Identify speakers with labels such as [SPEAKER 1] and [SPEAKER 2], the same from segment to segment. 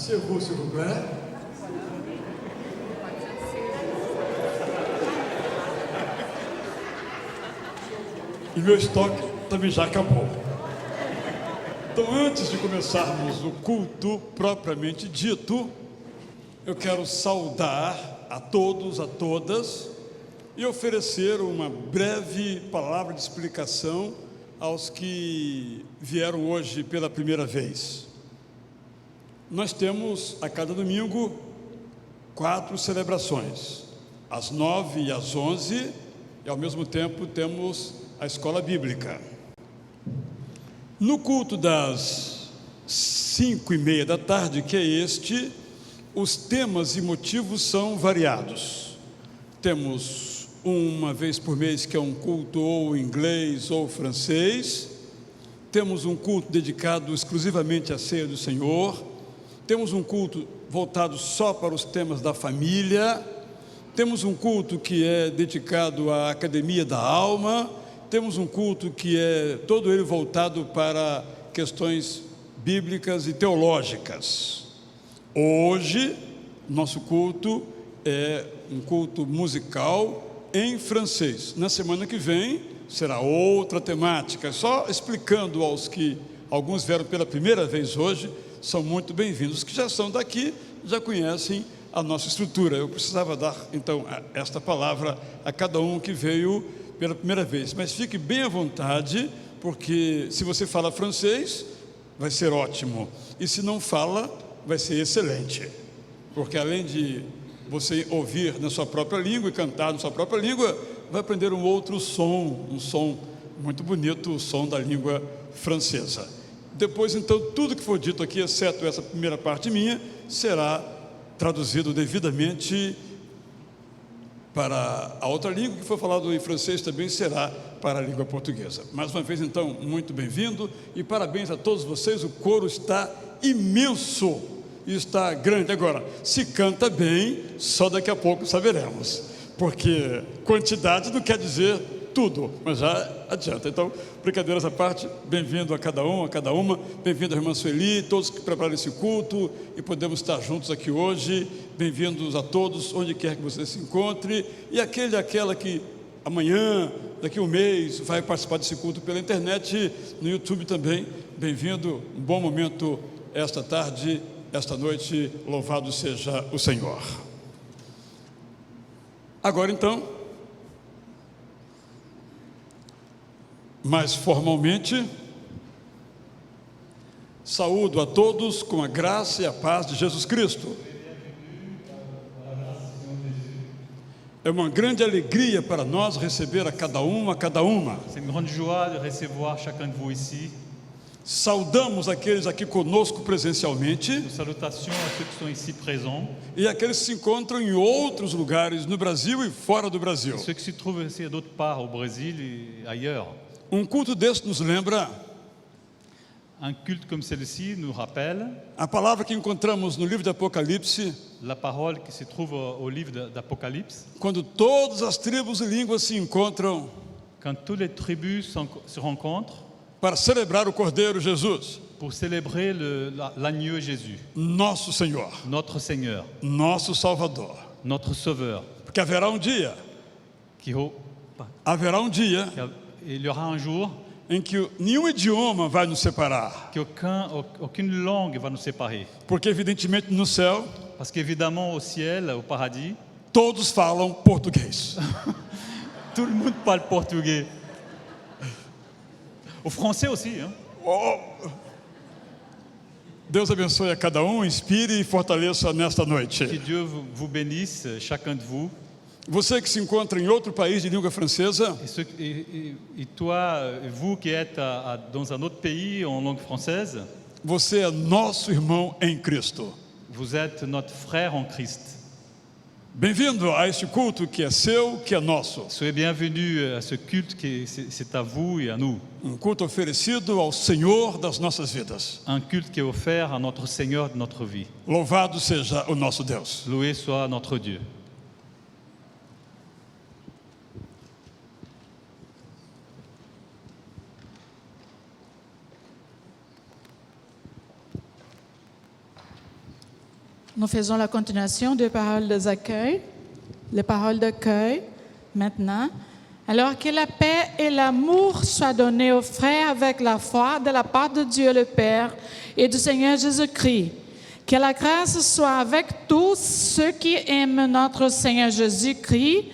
[SPEAKER 1] C'est vous, s'il vous plaît. E meu estoque também já acabou. Então, antes de começarmos o culto propriamente dito, eu quero saudar a todos, a todas, e oferecer uma breve palavra de explicação aos que vieram hoje pela primeira vez. Nós temos a cada domingo 4 celebrações, às 9 e às 11, e ao mesmo tempo temos a escola bíblica. No culto das 5:30 da tarde, que é este, os temas e motivos são variados. Temos uma vez por mês que é um culto ou inglês ou francês. Temos um culto dedicado exclusivamente à ceia do Senhor. Temos um culto voltado só para os temas da família. Temos um culto que é dedicado à academia da alma. Temos um culto que é todo ele voltado para questões bíblicas e teológicas. Hoje, nosso culto é um culto musical em francês. Na semana que vem, será outra temática. Só explicando aos que alguns vieram pela primeira vez hoje, são muito bem-vindos. Os que já são daqui, já conhecem a nossa estrutura. Eu precisava dar, então, esta palavra a cada um que veio pela primeira vez. Mas fique bem à vontade, porque se você fala francês, vai ser ótimo. E se não fala, vai ser excelente. Porque além de você ouvir na sua própria língua e cantar na sua própria língua, vai aprender um outro som, um som muito bonito, o som da língua francesa. Depois, então, tudo que for dito aqui, exceto essa primeira parte minha, será traduzido devidamente para a outra língua. Que for falado em francês também será para a língua portuguesa. Mais uma vez, então, muito bem-vindo e parabéns a todos vocês. O coro está imenso e está grande. Agora, se canta bem, só daqui a pouco saberemos, porque quantidade não quer dizer tudo, mas já adianta. Então, brincadeiras à parte, bem-vindo a cada um, a cada uma, bem-vindo a irmã Sueli, todos que prepararam esse culto e podemos estar juntos aqui hoje. Bem-vindos a todos, onde quer que você se encontre, e aquele e aquela que amanhã, daqui a um mês, vai participar desse culto pela internet, no YouTube também. Bem-vindo, um bom momento esta tarde, esta noite, louvado seja o Senhor. Agora então, mais formalmente, saúdo a todos com a graça e a paz de Jesus Cristo. É uma grande alegria para nós receber a cada um, a cada uma.
[SPEAKER 2] C'est une grande joie de recevoir chacun de vous ici.
[SPEAKER 1] Saudamos aqueles aqui conosco presencialmente.
[SPEAKER 2] Nos salutations à ceux qui sont ici présents.
[SPEAKER 1] E aqueles que se encontram em outros lugares no Brasil e fora do Brasil.
[SPEAKER 2] Ceux qui se trouvent aussi d'autre part au Brésil et ailleurs.
[SPEAKER 1] Um culto deste nos lembra,
[SPEAKER 2] Un culte comme celui-ci nous rappelle
[SPEAKER 1] a palavra que encontramos no livro de Apocalipse,
[SPEAKER 2] la parole qui se trouve au livre d'Apocalypse.
[SPEAKER 1] quando todas as tribos e línguas se encontram
[SPEAKER 2] Quand toutes les tribus se rencontrent
[SPEAKER 1] para celebrar o Cordeiro Jesus,
[SPEAKER 2] pour célébrer l'agneau Jésus,
[SPEAKER 1] nosso Senhor,
[SPEAKER 2] notre Seigneur,
[SPEAKER 1] nosso Salvador.
[SPEAKER 2] notre Sauveur.
[SPEAKER 1] Porque haverá um dia,
[SPEAKER 2] Il y aura un jour
[SPEAKER 1] em que nenhum idioma vai nos separar,
[SPEAKER 2] qu'aucune langue va nous séparer.
[SPEAKER 1] porque evidentemente no céu
[SPEAKER 2] Parce qu'évidemment au ciel, au paradis,
[SPEAKER 1] todos falam português.
[SPEAKER 2] tout le monde parle portugais. Au français aussi, hein?
[SPEAKER 1] Oh! Deus abençoe a cada um, inspire e fortaleça nesta noite.
[SPEAKER 2] Que Dieu vous bénisse, chacun de vous.
[SPEAKER 1] Você que se encontra em outro país de língua francesa,
[SPEAKER 2] Et toi, vous qui êtes dans un autre pays en langue française,
[SPEAKER 1] você é nosso irmão em Cristo.
[SPEAKER 2] vous êtes notre frère en Christ.
[SPEAKER 1] Bem-vindo a este culto que é seu, que é nosso.
[SPEAKER 2] Soyez bienvenus à ce culte qui c'est à vous et à nous.
[SPEAKER 1] Um culto oferecido ao Senhor das nossas vidas.
[SPEAKER 2] Un culte qui est offert à notre Seigneur de notre vie.
[SPEAKER 1] Louvado seja o nosso Deus.
[SPEAKER 2] Loué soit notre Dieu.
[SPEAKER 3] Nous faisons la continuation des paroles d'accueil, les paroles d'accueil maintenant. Alors que la paix et l'amour soient donnés aux frères avec la foi de la part de Dieu le Père et du Seigneur Jésus-Christ. Que la grâce soit avec tous ceux qui aiment notre Seigneur Jésus-Christ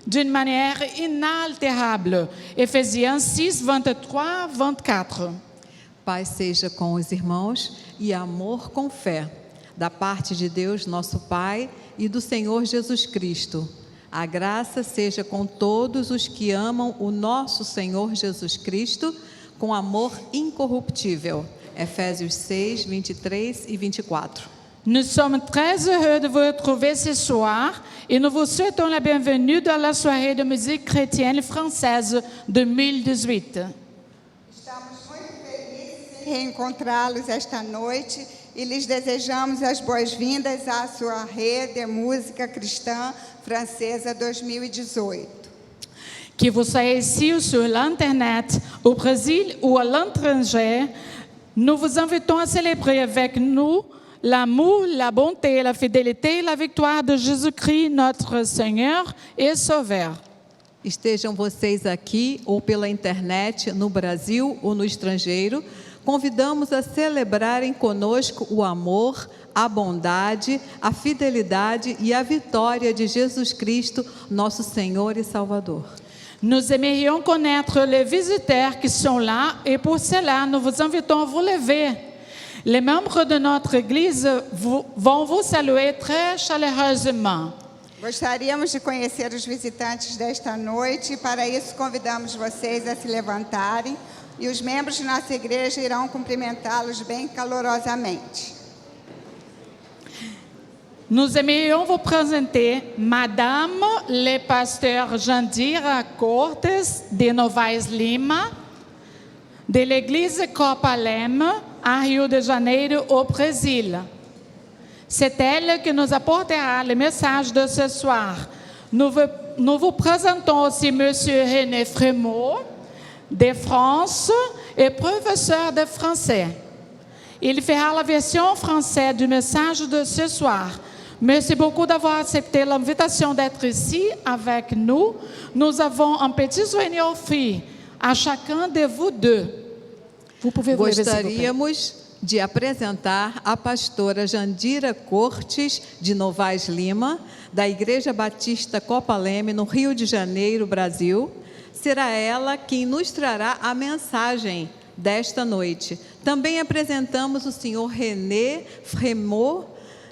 [SPEAKER 3] d'une manière inaltérable. Efésiens 6, 23, 24.
[SPEAKER 4] Paz seja com os irmãos e amor com fé, da parte de Deus, nosso Pai, e do Senhor Jesus Cristo. A graça seja com todos os que amam o nosso Senhor Jesus Cristo, com amor incorruptível. Efésios 6, 23 e 24.
[SPEAKER 3] Nous sommes très heureux de vous retrouver ce soir et nous vous souhaitons la bienvenue dans la soirée de musique chrétienne française 2018.
[SPEAKER 5] Estamos muito felizes em reencontrá-los esta noite e lhes desejamos as boas-vindas à soirée de música cristã francesa 2018.
[SPEAKER 3] Que vous soyez ici ou sur l'Internet, au Brésil ou à l'étranger, nous vous invitons à célébrer avec nous l'amour, la bonté, la fidélité et la victoire de Jésus-Christ, notre Seigneur et Sauveur.
[SPEAKER 4] Estejam vocês aqui ou pela internet, no Brasil ou no estrangeiro, convidamos a celebrarem conosco o amor, a bondade, a fidelidade e a vitória de Jesus Cristo, nosso Senhor e Salvador.
[SPEAKER 3] Nous aimerions connaître les visiteurs qui sont là et pour cela, nous vous invitons à vous lever. Les membres de notre Église vont vous saluer très chaleureusement.
[SPEAKER 5] Gostaríamos de conhecer os visitantes desta noite e para isso convidamos vocês a se levantarem e os membros de nossa igreja irão cumprimentá-los bem calorosamente.
[SPEAKER 3] Nous aimerions vous présenter Madame le pasteur Jandira Cortes de Novaes Lima, de l'église Copalem, à Rio de Janeiro, au Brésil. C'est elle qui nous apportera le message de ce soir. Nous vous présentons aussi Monsieur René Frémaux, de France, et professeur de français. Il fera la version française du message de ce soir. Merci beaucoup d'avoir accepté l'invitation d'être ici avec nous. Nous avons un petit souvenir offert a chacun de vous deux. Vous pouvez vous lever, s'il vous plaît.
[SPEAKER 4] Gostaríamos de apresentar a pastora Jandira Cortes de Novaes Lima, da Igreja Batista Copaleme, no Rio de Janeiro, Brasil. Será ela quem nos trará a mensagem desta noite. Também apresentamos o senhor René Frémaux,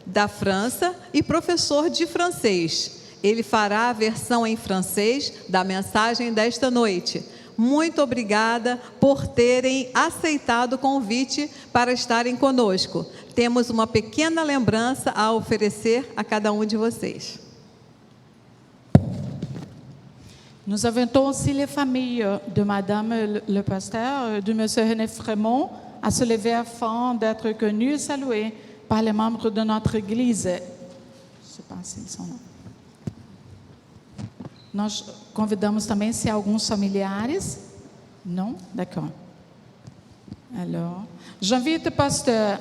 [SPEAKER 4] da França, e professor de francês. Ele fará a versão em francês da mensagem desta noite. Muito obrigada por terem aceitado o convite para estarem conosco. Temos uma pequena lembrança a oferecer a cada um de vocês.
[SPEAKER 3] Nous invitons aussi les familles de Madame le pasteur, de Monsieur René Frémaux, à se lever afin d'être connus et salués par les membres de notre Église. Je ne sais pas s'ils sont là. Nós convidamos também se há alguns familiares. Non? D'accord. Alors, j'invite le pasteur,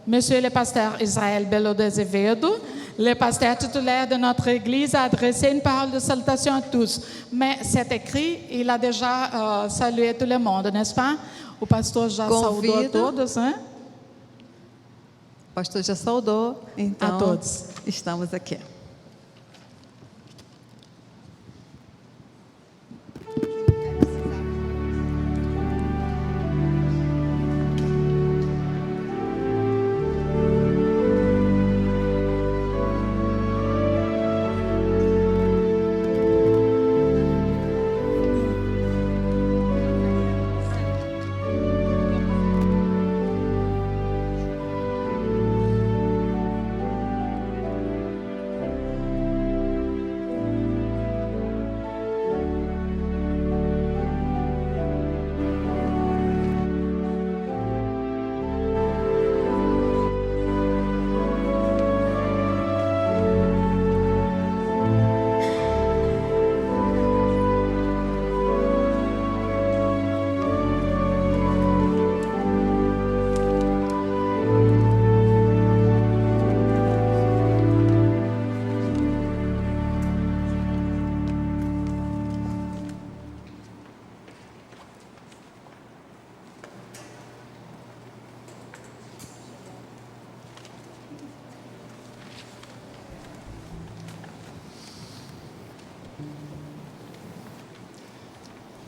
[SPEAKER 3] Monsieur le pasteur Israël Belo de Azevedo, le pasteur titulaire de notre Église, à adresser une parole de salutation à tous. Mais c'est écrit, il a déjà salué tout le monde, n'est-ce pas? O pastor já saudou a todos, né?
[SPEAKER 4] O pastor já saudou, então
[SPEAKER 3] a todos.
[SPEAKER 4] Estamos aqui.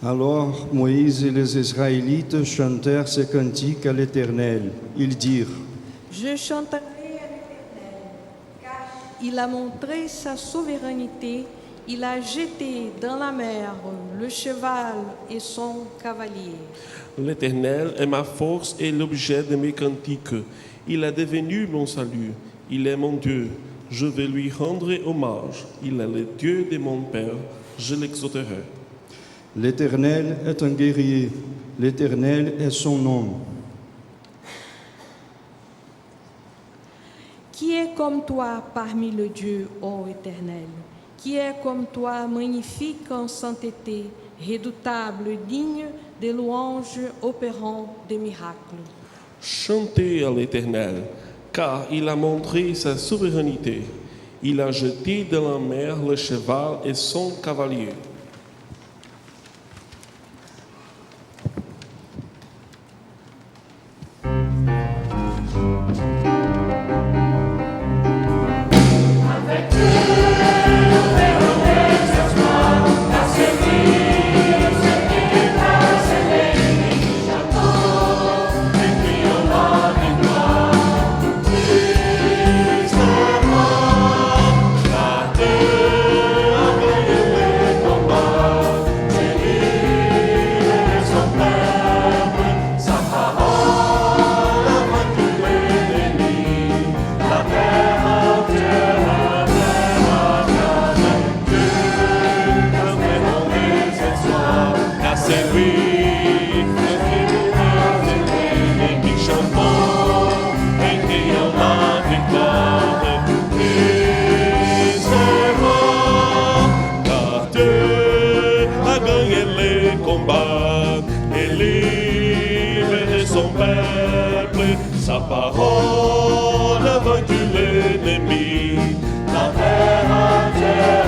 [SPEAKER 6] Alors Moïse et les Israélites chantèrent ce cantique à l'Éternel. Ils dirent,
[SPEAKER 7] Je chanterai à l'Éternel, car il a montré sa souveraineté, il a jeté dans la mer le cheval et son cavalier.
[SPEAKER 8] L'Éternel est ma force et l'objet de mes cantiques. Il est devenu mon salut. Il est mon Dieu. Je vais lui rendre hommage. Il est le Dieu de mon Père. Je l'exalterai.
[SPEAKER 6] l'Éternel est un guerrier, l'Éternel est son nom.
[SPEAKER 7] Qui est comme toi parmi les dieux, ô Éternel? Qui est comme toi, magnifique en sainteté, redoutable, digne de louanges, opérant des miracles?
[SPEAKER 8] Chantez à l'Éternel, car il a montré sa souveraineté. Il a jeté dans la mer le cheval et son cavalier. Sa parole a vaincu l'ennemi, la terre entière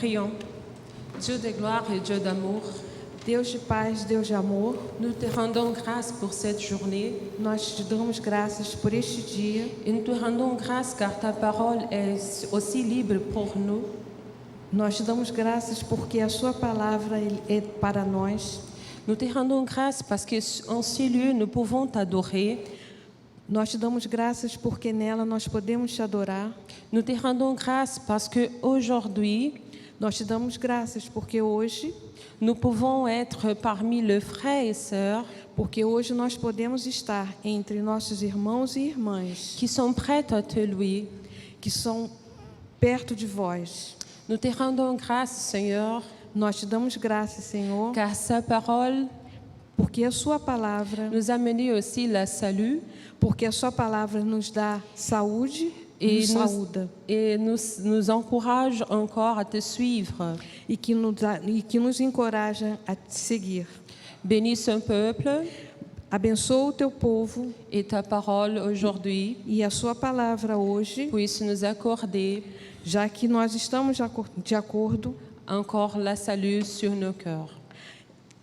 [SPEAKER 9] Prions. Dieu de gloire et Dieu d'amour,
[SPEAKER 7] Deus de paz, Deus de amor,
[SPEAKER 9] nous te rendons grâce pour cette journée
[SPEAKER 7] nós te damos graças por este dia
[SPEAKER 9] et nous te rendons grâce car ta parole est aussi libre pour nous.
[SPEAKER 7] nós te damos graças porque a sua palavra é para nós.
[SPEAKER 9] Nous te rendons grâce parce qu'en ce lieu, nous pouvons t'adorer.
[SPEAKER 7] Nós te damos graças porque nela nós podemos te adorar.
[SPEAKER 9] Nous te rendons grâce parce qu'aujourd'hui,
[SPEAKER 7] Nós te damos graças porque hoje,
[SPEAKER 9] nous pouvons être parmi les frères et sœurs
[SPEAKER 7] porque hoje nós podemos estar entre nossos irmãos e irmãs
[SPEAKER 9] qui sont prêts à te louer.
[SPEAKER 7] que são perto de vós.
[SPEAKER 9] Nous te rendons grâce, Seigneur,
[SPEAKER 7] Nós te damos graças, Senhor,
[SPEAKER 9] car sa parole
[SPEAKER 7] porque a sua palavra,
[SPEAKER 9] nous a mené aussi la salut
[SPEAKER 7] porque a sua palavra nos dá saúde
[SPEAKER 9] et
[SPEAKER 7] nos saúda
[SPEAKER 9] nous encourage encore à te suivre.
[SPEAKER 7] e que nos encoraja a te seguir.
[SPEAKER 9] Bénis son peuple
[SPEAKER 7] Abençoa o teu povo
[SPEAKER 9] et ta parole aujourd'hui
[SPEAKER 7] e a sua palavra hoje,
[SPEAKER 9] puisse nous accorder
[SPEAKER 7] já que nós estamos de acordo,
[SPEAKER 9] encore la salut sur nos cœurs.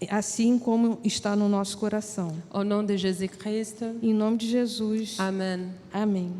[SPEAKER 7] assim como está no nosso coração.
[SPEAKER 9] Au nom de Jésus-Christ,
[SPEAKER 7] Em nome de Jesus.
[SPEAKER 9] Amen.
[SPEAKER 7] Amém.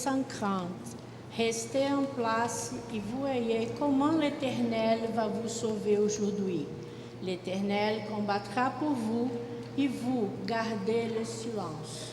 [SPEAKER 10] sans crainte. Restez en place et voyez comment l'Éternel va vous sauver aujourd'hui. L'Éternel combattra pour vous et vous gardez le silence.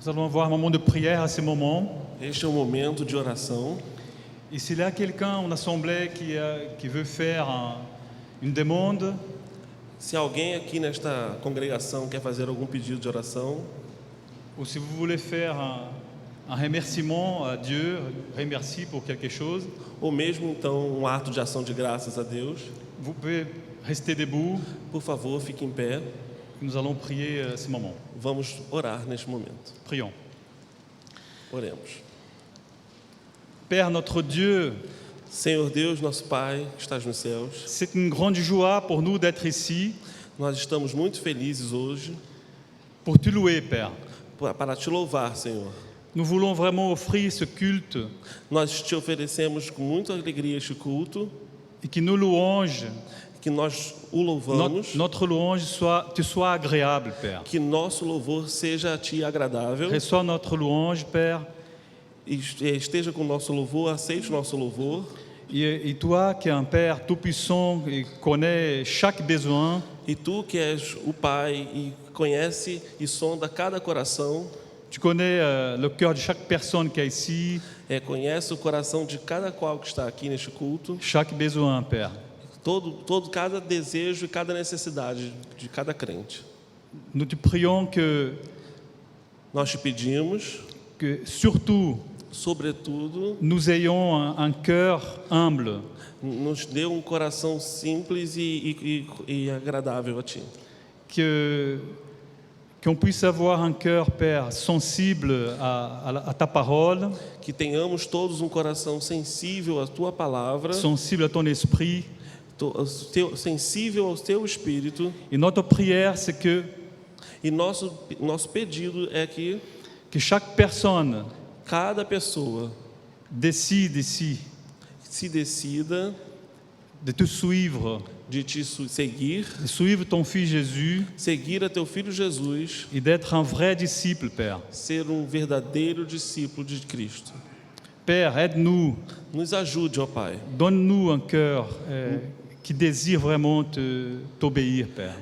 [SPEAKER 2] Nous allons avoir un moment de prière à ce moment.
[SPEAKER 8] Este é um momento de oração.
[SPEAKER 2] Et s'il y a quelqu'un en assemblée qui veut faire une demande,
[SPEAKER 8] Se alguém aqui nesta congregação quer fazer algum pedido de oração,
[SPEAKER 2] ou si vous voulez faire un remerciement à Dieu, remercier pour quelque chose,
[SPEAKER 8] ou mesmo então um ato de ação de graças a Deus,
[SPEAKER 2] vous pouvez rester debout.
[SPEAKER 8] por favor, fique em pé.
[SPEAKER 2] Nous allons prier à ce moment.
[SPEAKER 8] Vamos orar neste momento.
[SPEAKER 2] Prions.
[SPEAKER 8] Oremos.
[SPEAKER 2] Père notre Dieu,
[SPEAKER 8] Senhor Deus, nosso Pai, que estás nos céus,
[SPEAKER 2] c'est une grande joie pour nous d'être ici,
[SPEAKER 8] nós estamos muito felizes hoje
[SPEAKER 2] pour te louer, Père.
[SPEAKER 8] para te louvar, Senhor.
[SPEAKER 2] Nous voulons vraiment offrir ce culte
[SPEAKER 8] Nós te oferecemos com muita alegria este culto,
[SPEAKER 2] et que nos louanges,
[SPEAKER 8] que nós o louvamos,
[SPEAKER 2] notre louange te soit agréable, Père.
[SPEAKER 8] que nosso louvor seja a Ti agradável,
[SPEAKER 2] Reçois notre louange, Père.
[SPEAKER 8] e esteja com o nosso louvor, aceite o nosso louvor.
[SPEAKER 2] Et toi, qui es un Père tout-puissant et connais chaque besoin,
[SPEAKER 8] E Tu, que és o Pai e conhece e sonda cada coração,
[SPEAKER 2] tu connais le cœur de chaque personne qui est ici,
[SPEAKER 8] conhece o coração de cada qual que está aqui neste culto,
[SPEAKER 2] chaque besoin, Père.
[SPEAKER 8] cada desejo e cada necessidade de cada crente.
[SPEAKER 2] Nous te prions
[SPEAKER 8] Nós te pedimos
[SPEAKER 2] que surtout,
[SPEAKER 8] sobretudo,
[SPEAKER 2] nous ayons un cœur humble,
[SPEAKER 8] nos dê coração simples e agradável a Ti.
[SPEAKER 2] qu'on puisse avoir un cœur, Père, sensible à ta parole,
[SPEAKER 8] Que tenhamos todos coração sensível à Tua palavra,
[SPEAKER 2] sensible à ton esprit.
[SPEAKER 8] sensível ao Teu Espírito.
[SPEAKER 2] Et notre prière, c'est que
[SPEAKER 8] E nosso pedido é que
[SPEAKER 2] chaque personne
[SPEAKER 8] cada pessoa
[SPEAKER 2] décide ici
[SPEAKER 8] se decida
[SPEAKER 2] de te suivre,
[SPEAKER 8] de te seguir,
[SPEAKER 2] de suivre ton Fils Jésus
[SPEAKER 8] seguir a Teu Filho Jesus,
[SPEAKER 2] et d'être un vrai disciple, Père.
[SPEAKER 8] ser verdadeiro discípulo de Cristo.
[SPEAKER 2] Père, aide-nous,
[SPEAKER 8] Nos ajude, ó Pai.
[SPEAKER 2] donne-nous un cœur qui désire vraiment t'obéir, Père.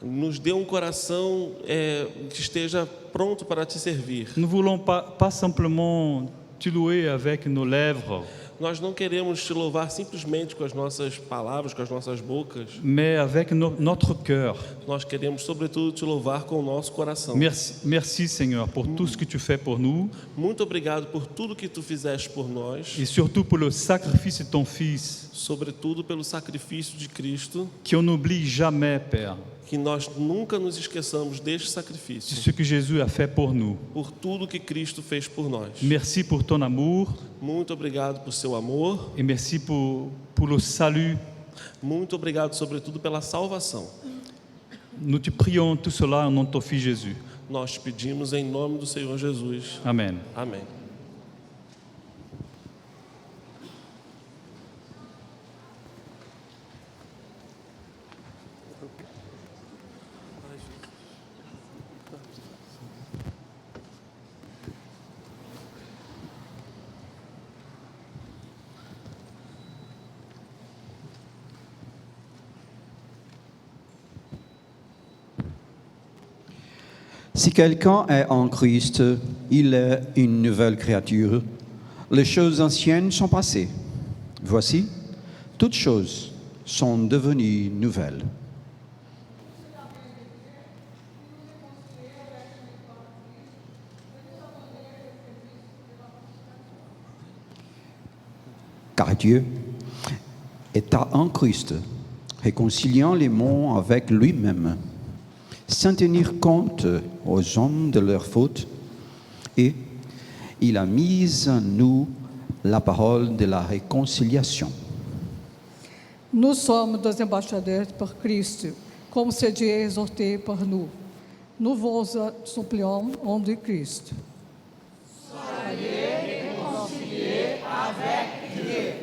[SPEAKER 8] Nos dê coração que esteja pronto para Te servir.
[SPEAKER 2] Nous ne voulons pas simplement te louer avec nos lèvres,
[SPEAKER 8] Nós não queremos Te louvar simplesmente com as nossas palavras, com as nossas bocas.
[SPEAKER 2] mais avec notre cœur.
[SPEAKER 8] Nós queremos, sobretudo, Te louvar com o nosso coração.
[SPEAKER 2] Merci Seigneur pour tout ce que tu fais pour nous
[SPEAKER 8] Muito obrigado por tudo que Tu fizeste por nós,
[SPEAKER 2] et surtout pour le sacrifice de ton Fils,
[SPEAKER 8] sobretudo pelo sacrifício de Cristo,
[SPEAKER 2] qu'on n'oublie jamais, Père,
[SPEAKER 8] que nós nunca nos esqueçamos deste
[SPEAKER 2] de
[SPEAKER 8] sacrifício,
[SPEAKER 2] ce que Jésus a fait pour nous.
[SPEAKER 8] por tudo que Cristo fez por nós.
[SPEAKER 2] Merci pour ton amour
[SPEAKER 8] Muito obrigado por Seu amor,
[SPEAKER 2] et merci pour le salut.
[SPEAKER 8] muito obrigado, sobretudo, pela salvação.
[SPEAKER 2] Nous te prions tout cela au nom de ton Fils Jésus.
[SPEAKER 8] Nós te pedimos em nome do Senhor Jesus.
[SPEAKER 2] Amen.
[SPEAKER 8] Amém.
[SPEAKER 6] Si quelqu'un est en Christ, il est une nouvelle créature. Les choses anciennes sont passées. Voici, toutes choses sont devenues nouvelles. Car Dieu est en Christ, réconciliant les mondes avec lui-même, sans tenir compte aux hommes de leurs fautes, et il a mis en nous la parole de la réconciliation.
[SPEAKER 11] Nous sommes des ambassadeurs pour Christ, comme c'est Dieu exhorté par nous. Nous vous supplions au nom de Christ.
[SPEAKER 12] Soyez réconciliés avec Dieu.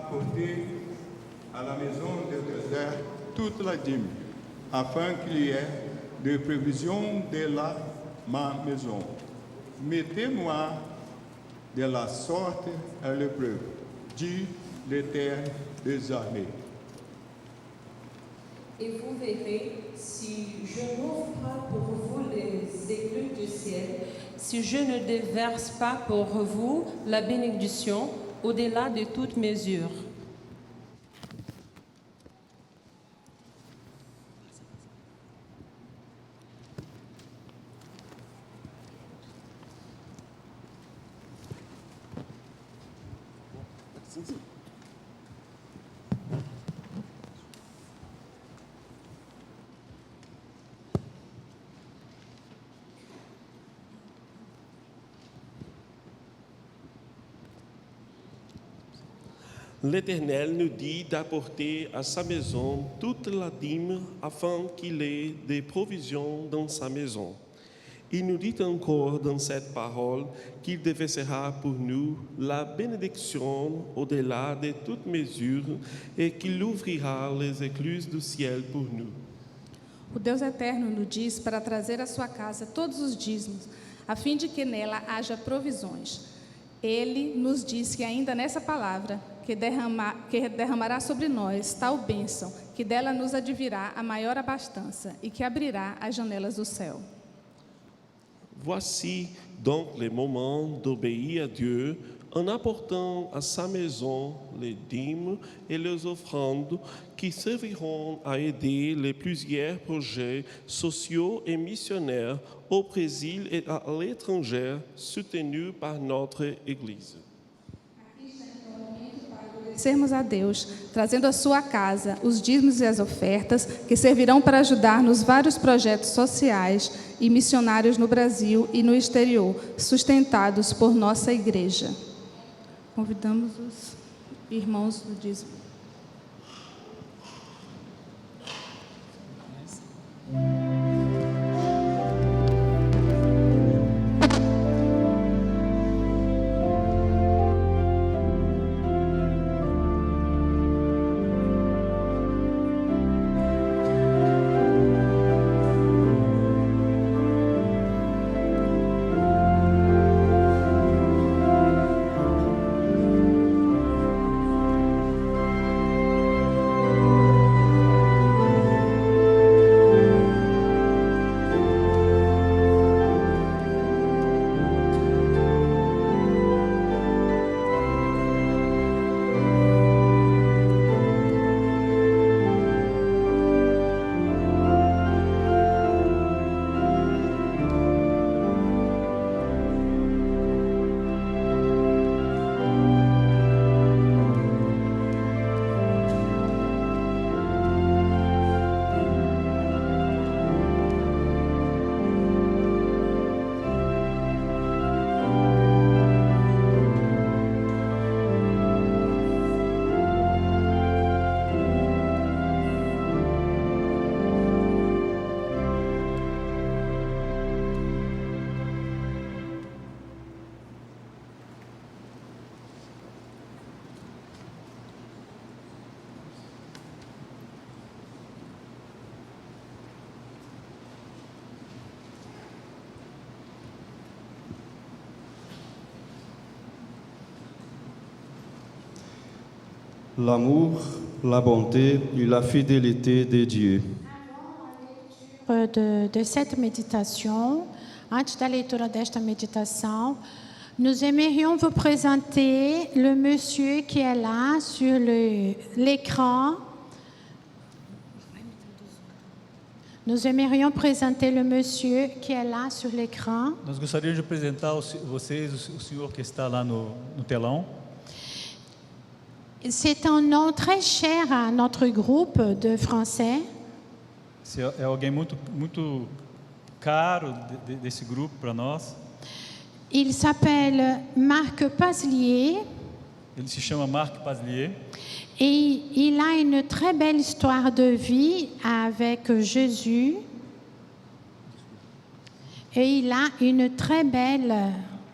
[SPEAKER 13] apporter à la maison de désert toute la dîme, afin qu'il y ait de prévision de ma maison. Mettez-moi de la sorte à l'épreuve, dit l'Éternel des armées.
[SPEAKER 9] Et vous verrez, si je n'ouvre pas pour vous les écluses du ciel, si je ne déverse pas pour vous la bénédiction au-delà de toute mesure.
[SPEAKER 8] L'Éternel nous dit d'apporter à sa maison toute la dîme afin qu'il ait des provisions dans sa maison. Il nous dit encore dans cette parole qu'il déversera pour nous la bénédiction au-delà de toute mesure et qu'il ouvrira les écluses du ciel pour nous.
[SPEAKER 14] O Deus eterno nos diz para trazer à sua casa todos os dízimos, a fim de que nela haja provisões. Ele nos diz que ainda nessa palavra, que derramará sobre nós tal bênção, que dela nos advirá a maior abastança e que abrirá as janelas do céu.
[SPEAKER 8] Voici donc le moment d'obéir à Dieu en apportant à sa maison les dîmes et les offrandes qui serviront à aider les plusieurs projets sociaux et missionnaires au Brésil et à l'étranger soutenus par notre Église.
[SPEAKER 14] Sermos a Deus, trazendo à sua casa os dízimos e as ofertas que servirão para ajudar nos vários projetos sociais e missionários no Brasil e no exterior, sustentados por nossa igreja. Convidamos os irmãos do dízimo.
[SPEAKER 15] L'amour, la bonté et la fidélité de Dieu.
[SPEAKER 10] De cette méditation, antes da leitura desta meditação, nous aimerions vous présenter le monsieur qui est là sur l'écran. Nous aimerions présenter le monsieur qui est là sur l'écran.
[SPEAKER 2] Nós gostaríamos de apresentar vocês o senhor que está lá no telão.
[SPEAKER 10] C'est un nom très cher à notre groupe de français.
[SPEAKER 2] É alguém muito caro desse grupo para nós.
[SPEAKER 10] Il s'appelle Marc Paslier.
[SPEAKER 2] Ele se chama Marc Paslier.
[SPEAKER 10] Et il a une très belle histoire de vie avec Jésus. Et il a une très belle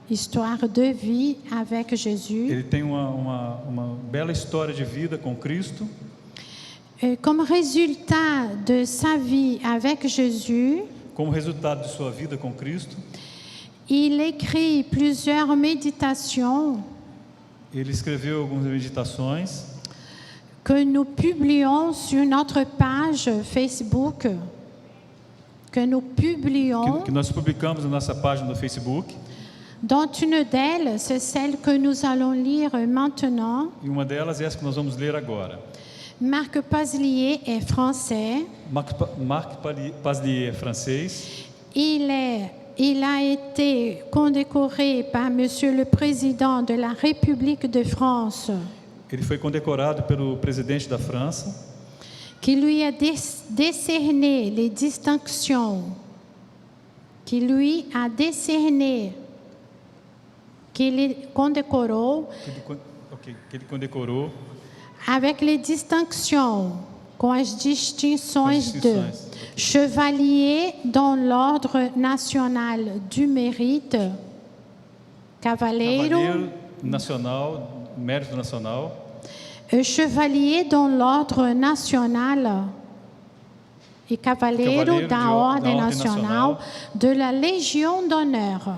[SPEAKER 10] histoire de vie avec Jésus.
[SPEAKER 2] Ele tem uma bela história de vida com Cristo.
[SPEAKER 10] Comme résultat de sa vie avec Jésus,
[SPEAKER 2] Como resultado de sua vida com Cristo,
[SPEAKER 10] il écrit plusieurs méditations
[SPEAKER 2] ele escreveu algumas meditações
[SPEAKER 10] que nous publions sur notre page Facebook, que
[SPEAKER 2] nós publicamos na nossa página do Facebook.
[SPEAKER 10] dont une d'elles, c'est celle que nous allons lire maintenant.
[SPEAKER 2] E uma delas é essa que nós vamos ler agora.
[SPEAKER 10] Marc Paslier est français.
[SPEAKER 2] Marc Paslier é francês.
[SPEAKER 10] Il a été condamné par Monsieur le Président de la République de France,
[SPEAKER 2] Ele foi condecorado pelo presidente da França,
[SPEAKER 10] qui lui a décerné les distinctions, qui lui a décerné, qui le condecorou
[SPEAKER 2] que ele condecorou
[SPEAKER 10] avec les distinctions, com as distinções de chevalier dans l'ordre national du mérite,
[SPEAKER 2] Cavaleiro Nacional, Mérito Nacional,
[SPEAKER 10] chevalier dans l'ordre national e cavaleiro da Ordem Nacional de la Légion d'honneur.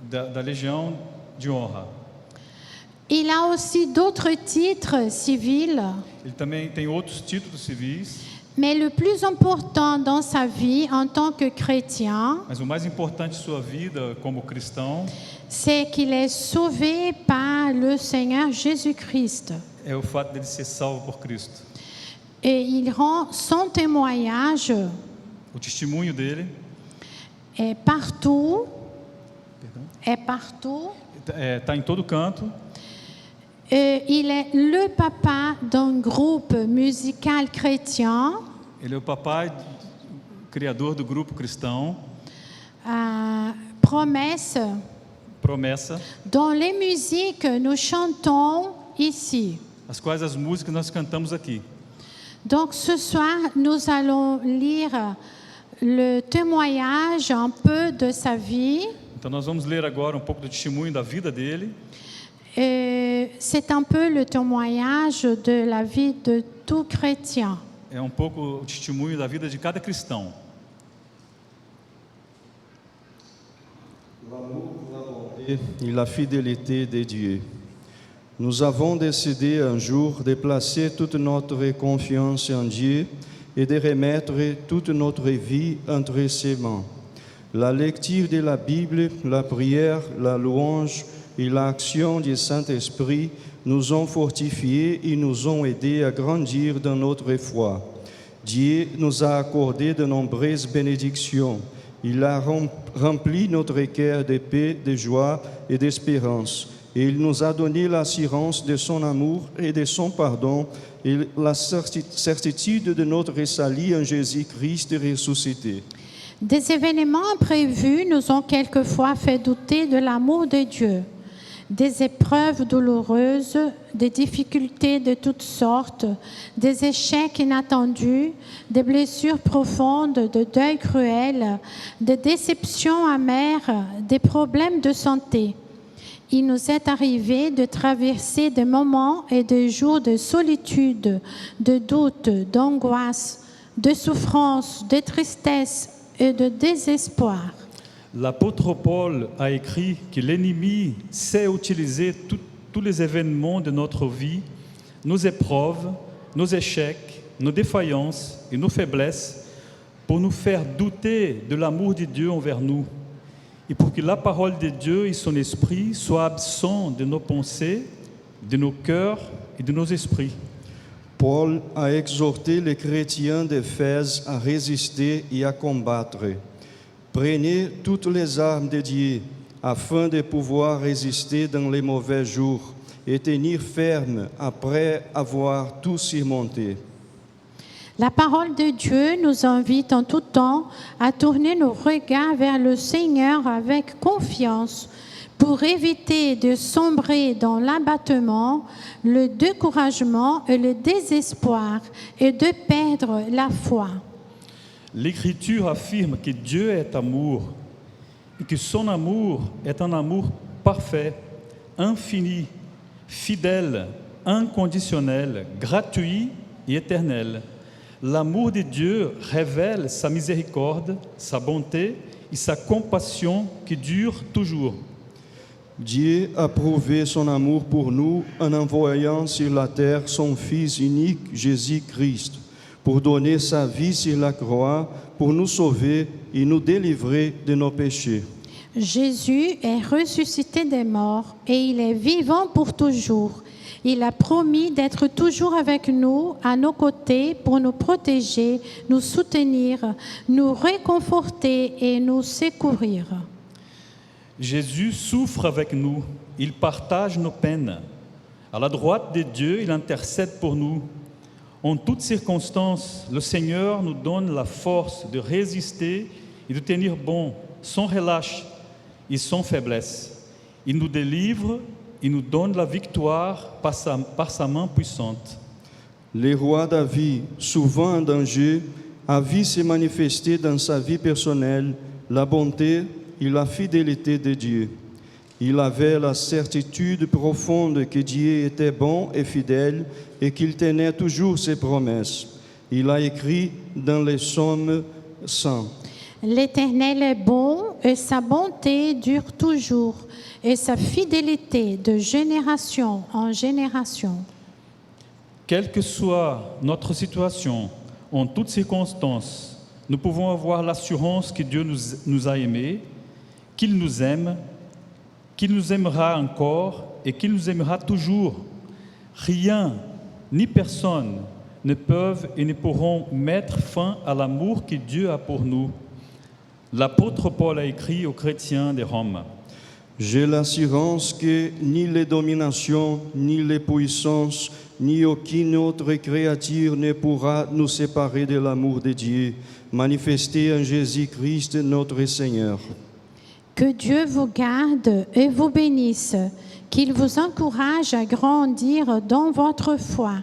[SPEAKER 2] da Legião de Honra.
[SPEAKER 10] Il a aussi d'autres titres civils,
[SPEAKER 2] Ele também tem outros títulos civis,
[SPEAKER 10] mais le plus important dans sa vie en tant que chrétien,
[SPEAKER 2] mas o mais importante de sua vida como cristão
[SPEAKER 10] c'est qu'il est sauvé par le Seigneur Jésus-Christ.
[SPEAKER 2] é o fato dele ser salvo por Cristo.
[SPEAKER 10] Et il rend son témoignage
[SPEAKER 2] O testemunho dele
[SPEAKER 10] est partout,
[SPEAKER 2] está em todo canto.
[SPEAKER 10] Il est le papa d'un groupe musical chrétien,
[SPEAKER 2] Ele é o papai criador do grupo cristão Promessa,
[SPEAKER 10] dont les musiques nous chantons ici.
[SPEAKER 2] as quais as músicas nós cantamos aqui.
[SPEAKER 10] Donc ce soir, nous allons lire le témoignage un peu de sa vie.
[SPEAKER 2] Então nós vamos ler agora um pouco do testemunho da vida dele.
[SPEAKER 10] C'est un peu le témoignage de la vie de tout chrétien.
[SPEAKER 2] É um pouco o testemunho da vida de cada cristão.
[SPEAKER 15] L'amour, la bonté et la fidélité de Dieu. Nous avons décidé un jour de placer toute notre confiance en Dieu et de remettre toute notre vie entre ses mains. La lecture de la Bible, la prière, la louange et l'action du Saint-Esprit nous ont fortifiés et nous ont aidés à grandir dans notre foi. Dieu nous a accordé de nombreuses bénédictions. Il a rempli notre cœur de paix, de joie et d'espérance. Et il nous a donné l'assurance de son amour et de son pardon et la certitude de notre salut en Jésus-Christ ressuscité.
[SPEAKER 10] Des événements imprévus nous ont quelquefois fait douter de l'amour de Dieu. Des épreuves douloureuses, des difficultés de toutes sortes, des échecs inattendus, des blessures profondes, de deuil cruel, des déceptions amères, des problèmes de santé. Il nous est arrivé de traverser des moments et des jours de solitude, de doute, d'angoisse, de souffrance, de tristesse et de désespoir.
[SPEAKER 2] L'apôtre Paul a écrit que l'ennemi sait utiliser tous les événements de notre vie, nos épreuves, nos échecs, nos défaillances et nos faiblesses pour nous faire douter de l'amour de Dieu envers nous et pour que la parole de Dieu et son esprit soient absents de nos pensées, de nos cœurs et de nos esprits.
[SPEAKER 15] Paul a exhorté les chrétiens d'Éphèse à résister et à combattre. Prenez toutes les armes de Dieu afin de pouvoir résister dans les mauvais jours et tenir ferme après avoir tout surmonté.
[SPEAKER 10] La parole de Dieu nous invite en tout temps à tourner nos regards vers le Seigneur avec confiance pour éviter de sombrer dans l'abattement, le découragement et le désespoir et de perdre la foi.
[SPEAKER 2] L'Écriture affirme que Dieu est amour et que son amour est un amour parfait, infini, fidèle, inconditionnel, gratuit et éternel. L'amour de Dieu révèle sa miséricorde, sa bonté et sa compassion qui dure toujours.
[SPEAKER 15] Dieu a prouvé son amour pour nous en envoyant sur la terre son Fils unique, Jésus-Christ, pour donner sa vie sur la croix, pour nous sauver et nous délivrer de nos péchés.
[SPEAKER 16] Jésus est ressuscité des morts et il est vivant pour toujours. Il a promis d'être toujours avec nous, à nos côtés, pour nous protéger, nous soutenir, nous réconforter et nous secourir.
[SPEAKER 2] Jésus souffre avec nous, il partage nos peines. À la droite de Dieu, il intercède pour nous. En toutes circonstances, le Seigneur nous donne la force de résister et de tenir bon, sans relâche et sans faiblesse. Il nous délivre, il nous donne la victoire par sa main puissante.
[SPEAKER 15] Le roi David, souvent en danger, a vu se manifester dans sa vie personnelle la bonté et la fidélité de Dieu. Il avait la certitude profonde que Dieu était bon et fidèle et qu'il tenait toujours ses promesses. Il a écrit dans les psaumes 100.
[SPEAKER 16] L'Éternel est bon et sa bonté dure toujours et sa fidélité de génération en génération.
[SPEAKER 2] Quelle que soit notre situation, en toutes circonstances, nous pouvons avoir l'assurance que Dieu nous a aimés, qu'il nous aime, qu'il nous aimera encore et qu'il nous aimera toujours. Rien ni personne ne peuvent et ne pourront mettre fin à l'amour que Dieu a pour nous. L'apôtre Paul a écrit aux chrétiens de Rome.
[SPEAKER 15] J'ai l'assurance que ni les dominations, ni les puissances, ni aucune autre créature ne pourra nous séparer de l'amour de Dieu, manifesté en Jésus-Christ notre Seigneur.
[SPEAKER 16] Que Dieu vous garde et vous bénisse, qu'il vous encourage à grandir dans votre foi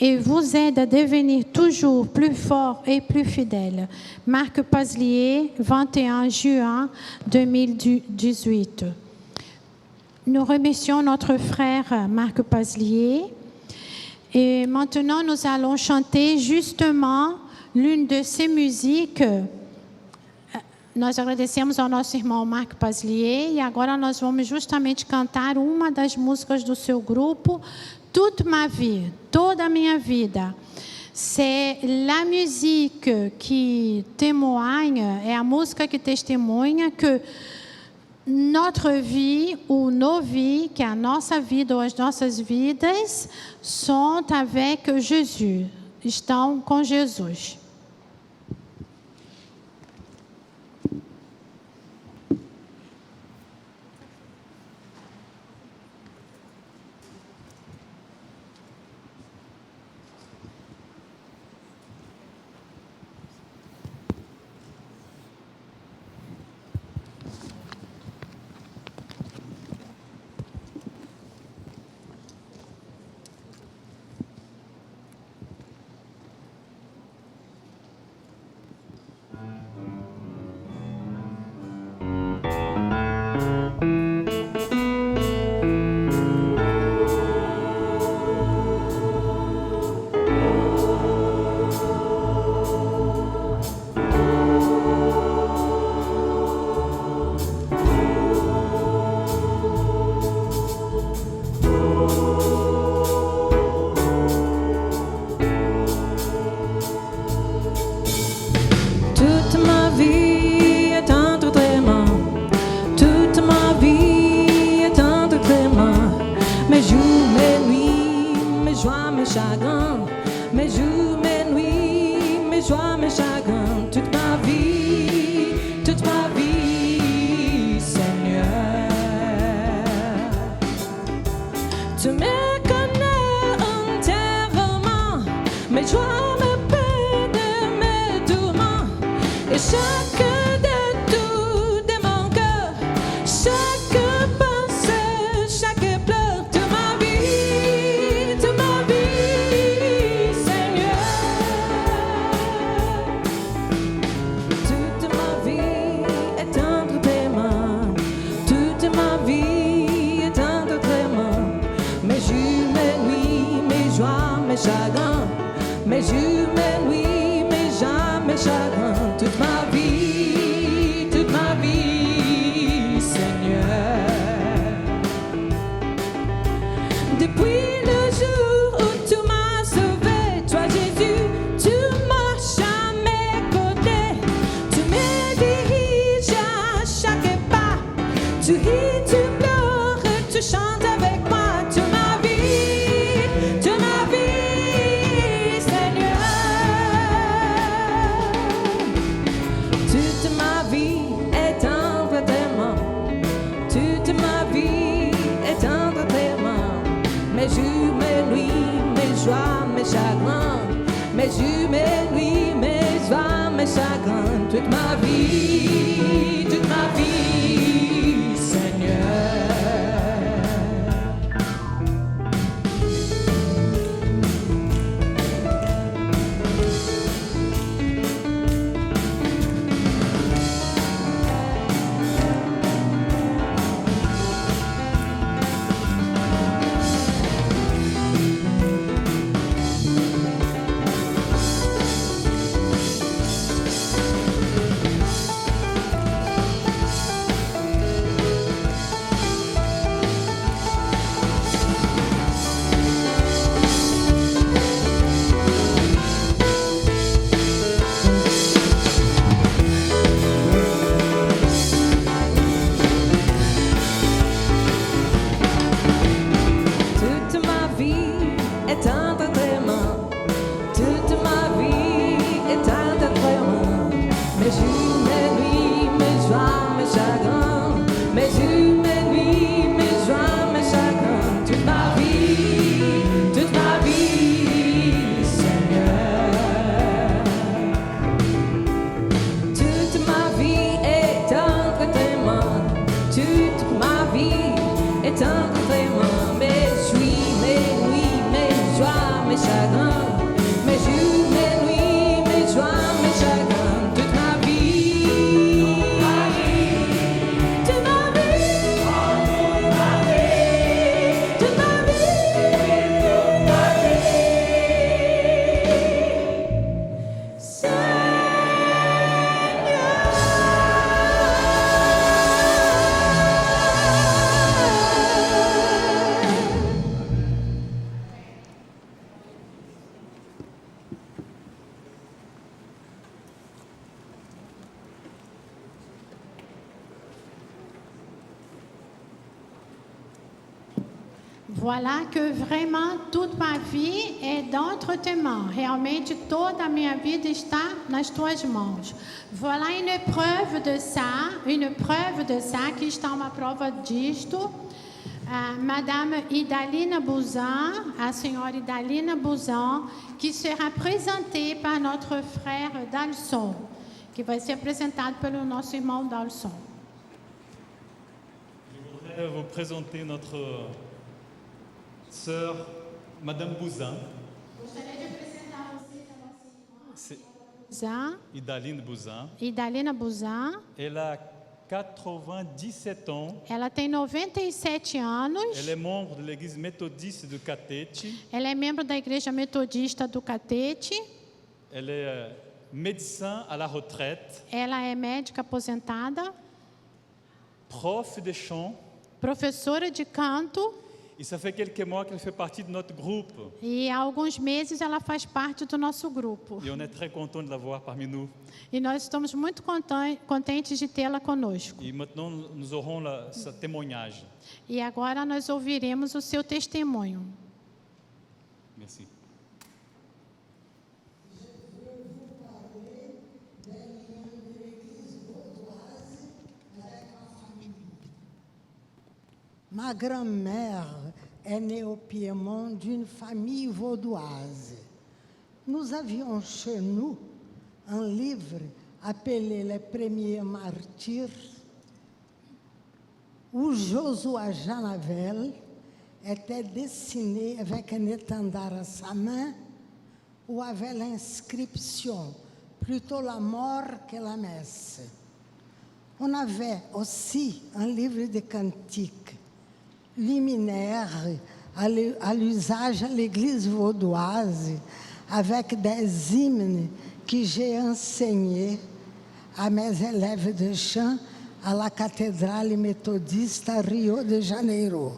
[SPEAKER 16] et vous aide à devenir toujours plus fort et plus fidèle. Marc Paslier, 21 juin 2018. Nous remercions notre frère Marc Paslier. Et maintenant, nous allons chanter justement l'une de ces musiques. Nós agradecemos ao nosso irmão Marc Paslier e agora nós vamos justamente cantar uma das músicas do seu grupo, Toute ma vie, toda a minha vida. C'est la musique qui témoigne, é a música que testemunha que notre vie ou nos vies, que a nossa vida ou as nossas vidas sont avec Jésus, estão com Jesus.
[SPEAKER 7] Toute ma vie chagrins, mes jours, mes nuits, mes jamais chagrins, toute ma vie, Seigneur. Depuis le jour où tu m'as sauvé, toi Jésus, tu marches à mes côtés, tu me diriges à chaque pas, tu ris, tu pleures, tu chantes avec moi. Mes jours, mes nuits, mes joies, mes chagrins, mes jours, mes nuits, mes joies, mes chagrins, toute ma vie, Seigneur.
[SPEAKER 16] Voilà que vraiment toute ma vie é entre tes mains. Realmente toda a minha vida está nas tuas mãos. Voilà une preuve de ça, que está uma prova disto. Madame Idalina Bouzan, a senhora Idalina Bouzan, que será apresentée par notre frère Dalson, que vai ser apresentado pelo nosso irmão Dalson.
[SPEAKER 2] Je voudrais vous présenter notre sœur, Madame Bouzan. Idalina Bouzan.
[SPEAKER 16] Idalina Bouzan.
[SPEAKER 2] Elle a 97 ans.
[SPEAKER 16] Ela tem 97 anos.
[SPEAKER 2] Elle est membre de l'église méthodiste do Catete.
[SPEAKER 16] Ela é membro da igreja metodista do Catete.
[SPEAKER 2] Elle est médecin à la retraite.
[SPEAKER 16] Ela é médica aposentada.
[SPEAKER 2] Prof de chant.
[SPEAKER 16] Professora de canto.
[SPEAKER 2] E ça fait quelques mois qu'elle fait partie de notre groupe.
[SPEAKER 16] E há alguns meses ela faz parte do nosso grupo.
[SPEAKER 2] E on est très content de la voir parmi nous.
[SPEAKER 16] E nós estamos muito contentes de tê-la conosco.
[SPEAKER 2] E maintenant nous aurons sa témoignage.
[SPEAKER 16] E agora nós ouviremos o seu testemunho.
[SPEAKER 2] Merci.
[SPEAKER 17] Ma grand-mère est née au Piémont d'une famille vaudoise. Nous avions chez nous un livre appelé Les Premiers Martyrs, où Josué Janavel était dessiné avec un étendard à sa main, où avait l'inscription plutôt la mort que la messe. On avait aussi un livre de cantiques liminaire à l'usage à l'église vaudoise avec des hymnes que j'ai enseignés à mes élèves de chant à la cathédrale méthodiste à Rio de Janeiro.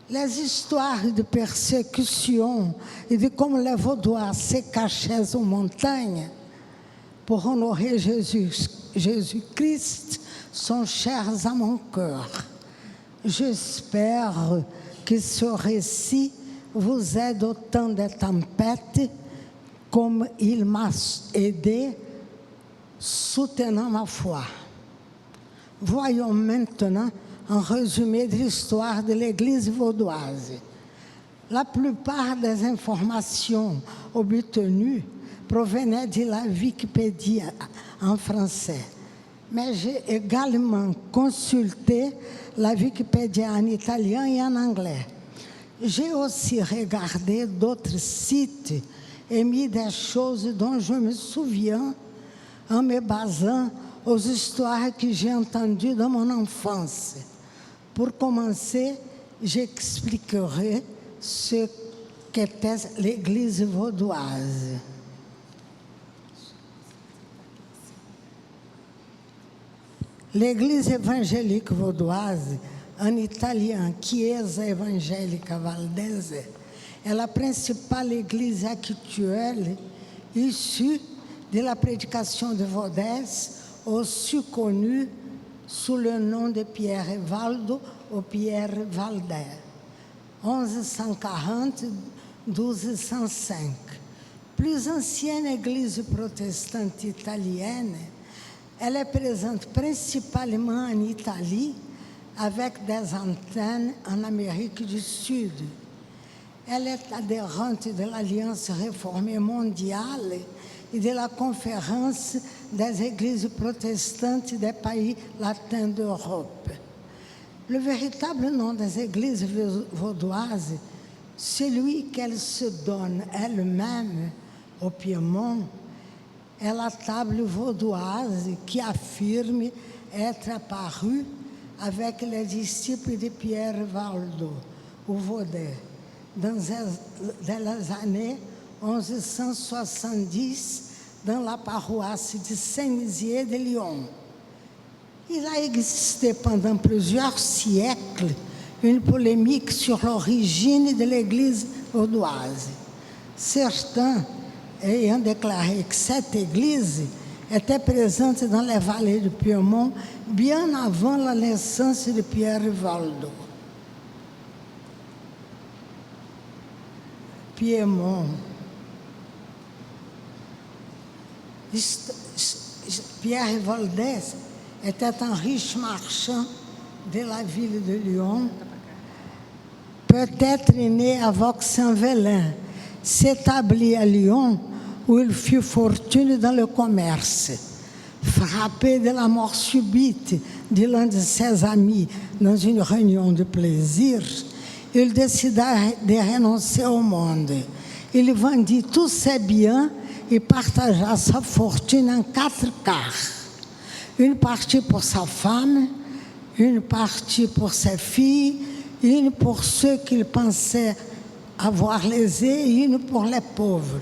[SPEAKER 17] Les histoires de persécution et de como les Vaudois se cachaient aux montagnes pour honorer Jésus-Christ sont chères à mon cœur. J'espère que ce récit vous aide au temps des tempêtes comme il m'a aidé soutenant ma foi. Voyons maintenant un résumé de l'histoire de l'Église vaudoise. La plupart des informations obtenues provenaient de la Wikipédia en français, mais j'ai également consulté la Wikipédia en italien et en anglais. J'ai aussi regardé d'autres sites et mis des choses dont je me souviens en me basant aux histoires que j'ai entendues dans mon enfance. Pour commencer, j'expliquerai ce qu'était l'Église vaudoise. L'Église évangélique vaudoise, en italien Chiesa Evangelica Valdese, est la principale église actuelle issue de la prédication de Vaudès, aussi connue sous le nom de Pierre Valdo ou Pierre Valder, 1140-1205. Plus ancienne église protestante italienne, elle est présente principalement en Italie, avec des antennes en Amérique du Sud. Elle est adhérente de l'Alliance réformée mondiale et de la Conférence des églises protestantes des pays latins d'Europe. Le véritable nom des églises vaudoises, celui qu'elle se donne elle-même au Piémont, est la table vaudoise qui affirme être apparue avec les disciples de Pierre Valdo, ou Vaudès, dans les années 1170, dans la paroisse de Saint-Nizier de Lyon. Il a existé pendant plusieurs siècles une polémique sur l'origine de l'Église vaudoise. Certains ayant déclaré que cette Église était présente dans les vallées du Piémont bien avant la naissance de Pierre Valdo. Piémont. Pierre Valdès était un riche marchand de la ville de Lyon, peut-être né à Vaux-en-Velin, s'établit à Lyon où il fit fortune dans le commerce. Frappé de la mort subite de l'un de ses amis dans une réunion de plaisir, il décida de renoncer au monde. Il vendit tous ses biens et partagea sa fortune en 4 quarts. Une partie pour sa femme, une partie pour ses filles, une pour ceux qu'il pensait avoir lésés et une pour les pauvres.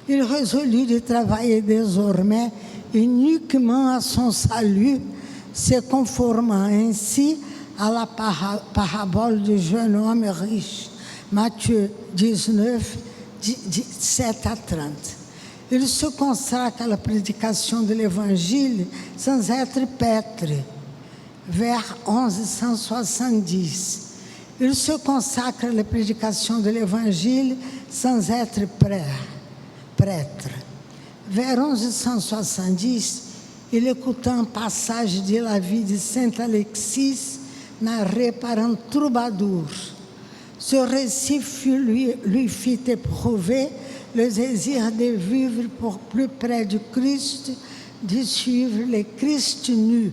[SPEAKER 17] Il résolut de travailler désormais uniquement à son salut, se conformant ainsi à la parabole du jeune homme riche, Matthieu 19, 17 à 30. Il se consacre à la prédication de l'Évangile sans être prêtre, vers 1170. Il se consacre à la prédication de l'Évangile sans être prêtre. Vers 1170, il écouta un passage de la vie de Saint Alexis narré par un troubadour. Ce récit lui fit éprouver le désir de vivre pour plus près du Christ, de suivre le Christ nu.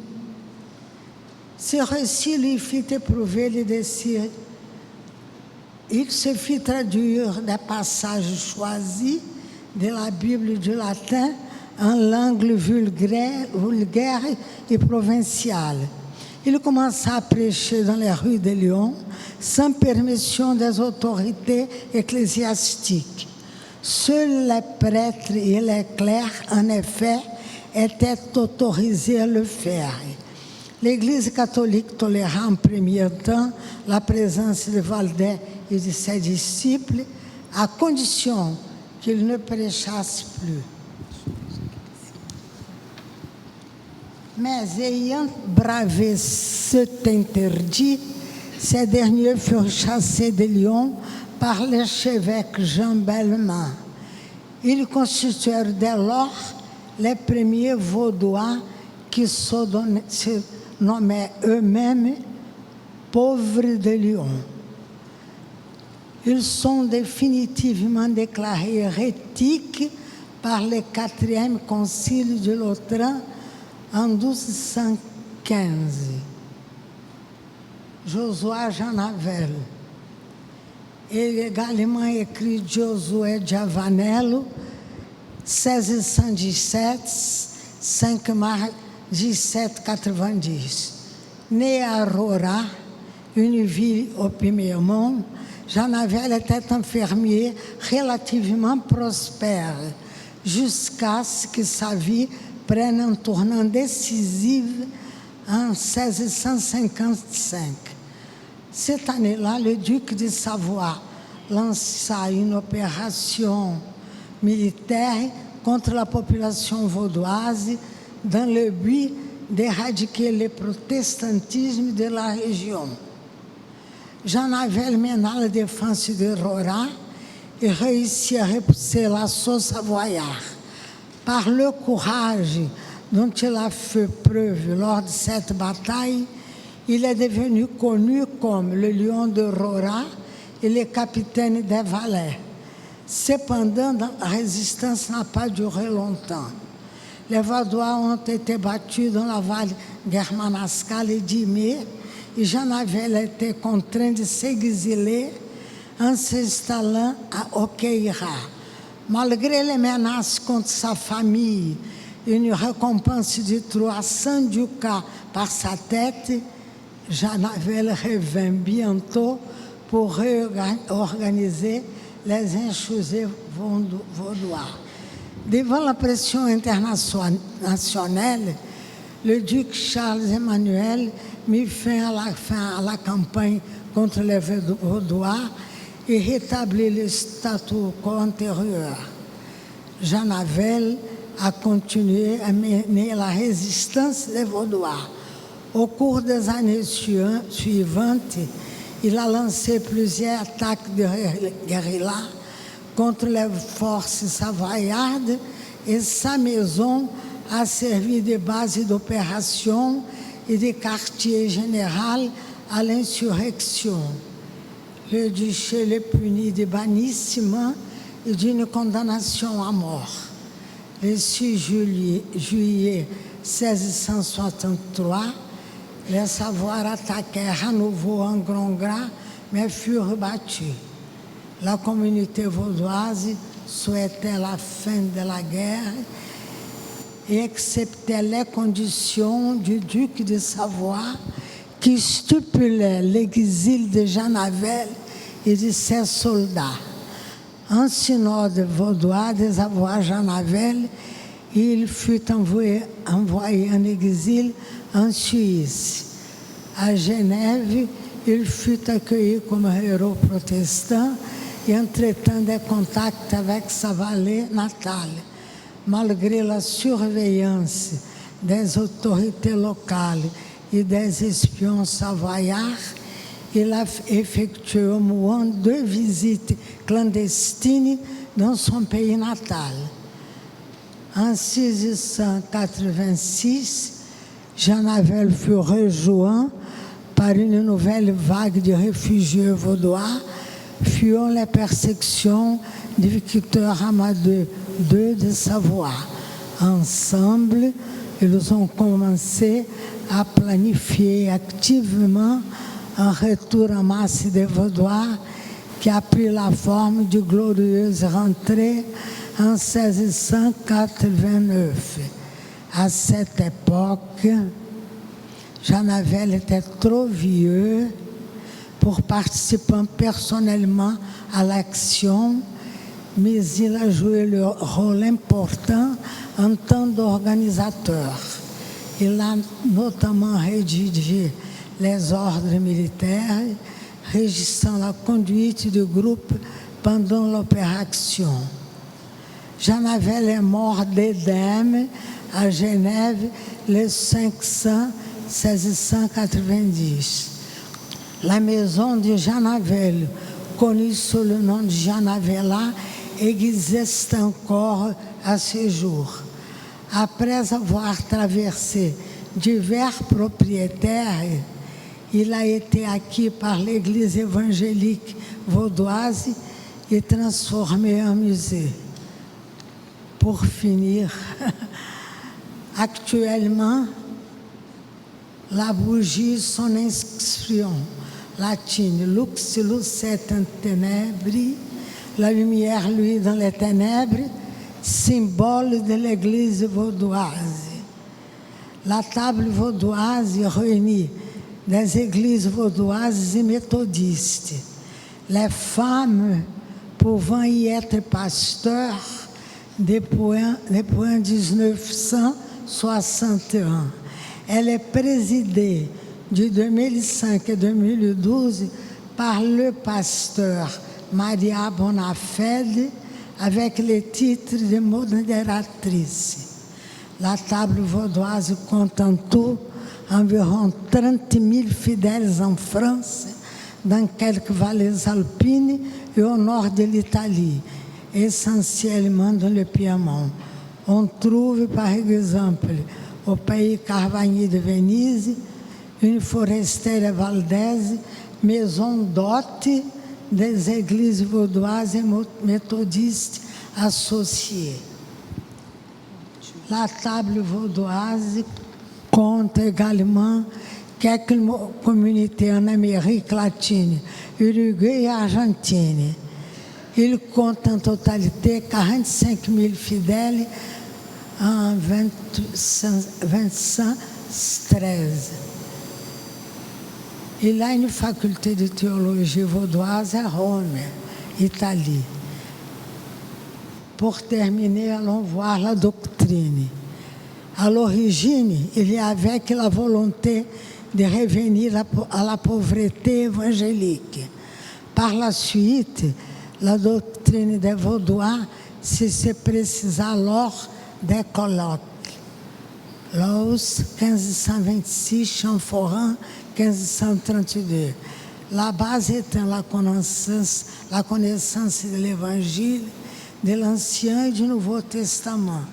[SPEAKER 17] Ce récit lui fit éprouver le désir. Il se fit traduire des passages choisis de la Bible du latin en langue vulgaire et provinciale. Il commença à prêcher dans les rues de Lyon sans permission des autorités ecclésiastiques. Seuls les prêtres et les clercs, en effet, étaient autorisés à le faire. L'Église catholique toléra en premier temps la présence de Valdais et de ses disciples, à condition qu'ils ne prêchassent plus. Mais ayant bravé cet interdit, ces derniers furent chassés de Lyon par l'archevêque Jean Bellemare. Ils constituèrent dès lors les premiers Vaudois qui se nommaient eux-mêmes pauvres de Lyon. Ils sont définitivement déclarés hérétiques par le 4e concile de Lautun en 1215. Josué Janavel. Ele également écrit Josué de Avanello, 1617, 5 mars 1790. Né à Rorat, une ville au Piémont, Janavel était un fermier relativement prospère, jusqu'à ce que sa vie prenne un tournant décisif en 1655. Cette année-là, le duc de Savoie lança une opération militaire contre la population vaudoise dans le but d'éradiquer le protestantisme de la région. Janavel mena la défense de Rorat et réussit à repousser l'assaut savoyard. Par le courage dont il a fait preuve lors de cette bataille, il est devenu connu comme le lion de Rorat et le capitaine des Valais. Cependant, la résistance n'a pas duré longtemps. Les Vaudois ont été battus dans la vallée germanascale et d'Imé, et Janavel a été contraint de s'exiler en s'installant à Oqueira. Malgré les menaces contre sa famille, une récompense de 300 ducats par sa tête, Janavel revint bientôt pour réorganiser les insurgés vaudois. Devant la pression internationale, le duc Charles-Emmanuel mit fin à la campagne contre les Vaudois et rétablit le statu quo antérieur. Janavel a continué à mener la résistance des Vaudois. Au cours des années suivantes, il a lancé plusieurs attaques de guérilla contre les forces savoyardes et sa maison a servi de base d'opération et de quartier général à l'insurrection. Le duché le punit de bannissement et d'une condamnation à mort. Le 6 juillet 1663, les Savoies attaquèrent à nouveau en grand gras, mais furent battus. La communauté vaudoise souhaitait la fin de la guerre et acceptait les conditions du duc de Savoie qui stipulait l'exil de Janavel et de ses soldats. En synode vaudois désavoua Janavel, il fut envoyé en exil en Suisse. À Genève, il fut accueilli comme héros protestant et entretint des contacts avec sa vallée natale. Malgré la surveillance des autorités locales et des espions savoyards, il a effectué au moins 2 visites clandestines dans son pays natal. En 1686, Janavel fut rejoint par une nouvelle vague de réfugiés vaudois, fuyant les persécutions de Victor Amadeu II de Savoie. Ensemble, ils ont commencé à planifier activement un retour en masse des Vaudois qui a pris la forme de glorieuse rentrée en 1689. À cette époque, Janavel était trop vieux pour participer personnellement à l'action, mais il a joué le rôle important en tant qu'organisateur. Il a notamment rédigé les ordres militaires régissant la conduite du groupe pendant l'opération. Janavel est mort d'œdème à Genève le 1690. La maison de Janavel, connue sous le nom de Janavella, existe encore à ce jour. Après avoir traversé divers propriétaires, il a été acquis par l'église évangélique vaudoise et transformé en musée. Pour finir, actuellement, la bougie, son inscription latine, lux lucet in ténèbres, la lumière luit dans les ténèbres, symbole de l'église vaudoise. La table vaudoise réunit des églises vaudoises et méthodistes. Les femmes pouvant y être pasteurs depuis 1961. Elle est présidée de 2005 et 2012 par le pasteur Maria Bonafede avec le titre de modératrice. La table vaudoise compte en tout environ 30 000 fidèles en France, dans quelques vallées alpines et au nord de l'Italie, essentiellement dans le Piémont. On trouve par exemple au pays Carvagni de Venise, une forestière valdaise, maison d'hôte des églises vaudoises et méthodistes associées. La table vaudoise compte également quelques communautés en Amérique latine, Uruguay et Argentine. Il compte en totalité 45 000 fidèles en 1913. Il a une faculté de théologie vaudoise à Rome, Italie. Pour terminer, allons voir la doctrine. À l'origine, il y avait la volonté de revenir à la pauvreté évangélique. Par la suite, la doctrine des Vaudois se précisa lors des colloques. Laus, 1526, Champforan, 1532. La base étant la connaissance de l'Évangile, de l'Ancien et du Nouveau Testament.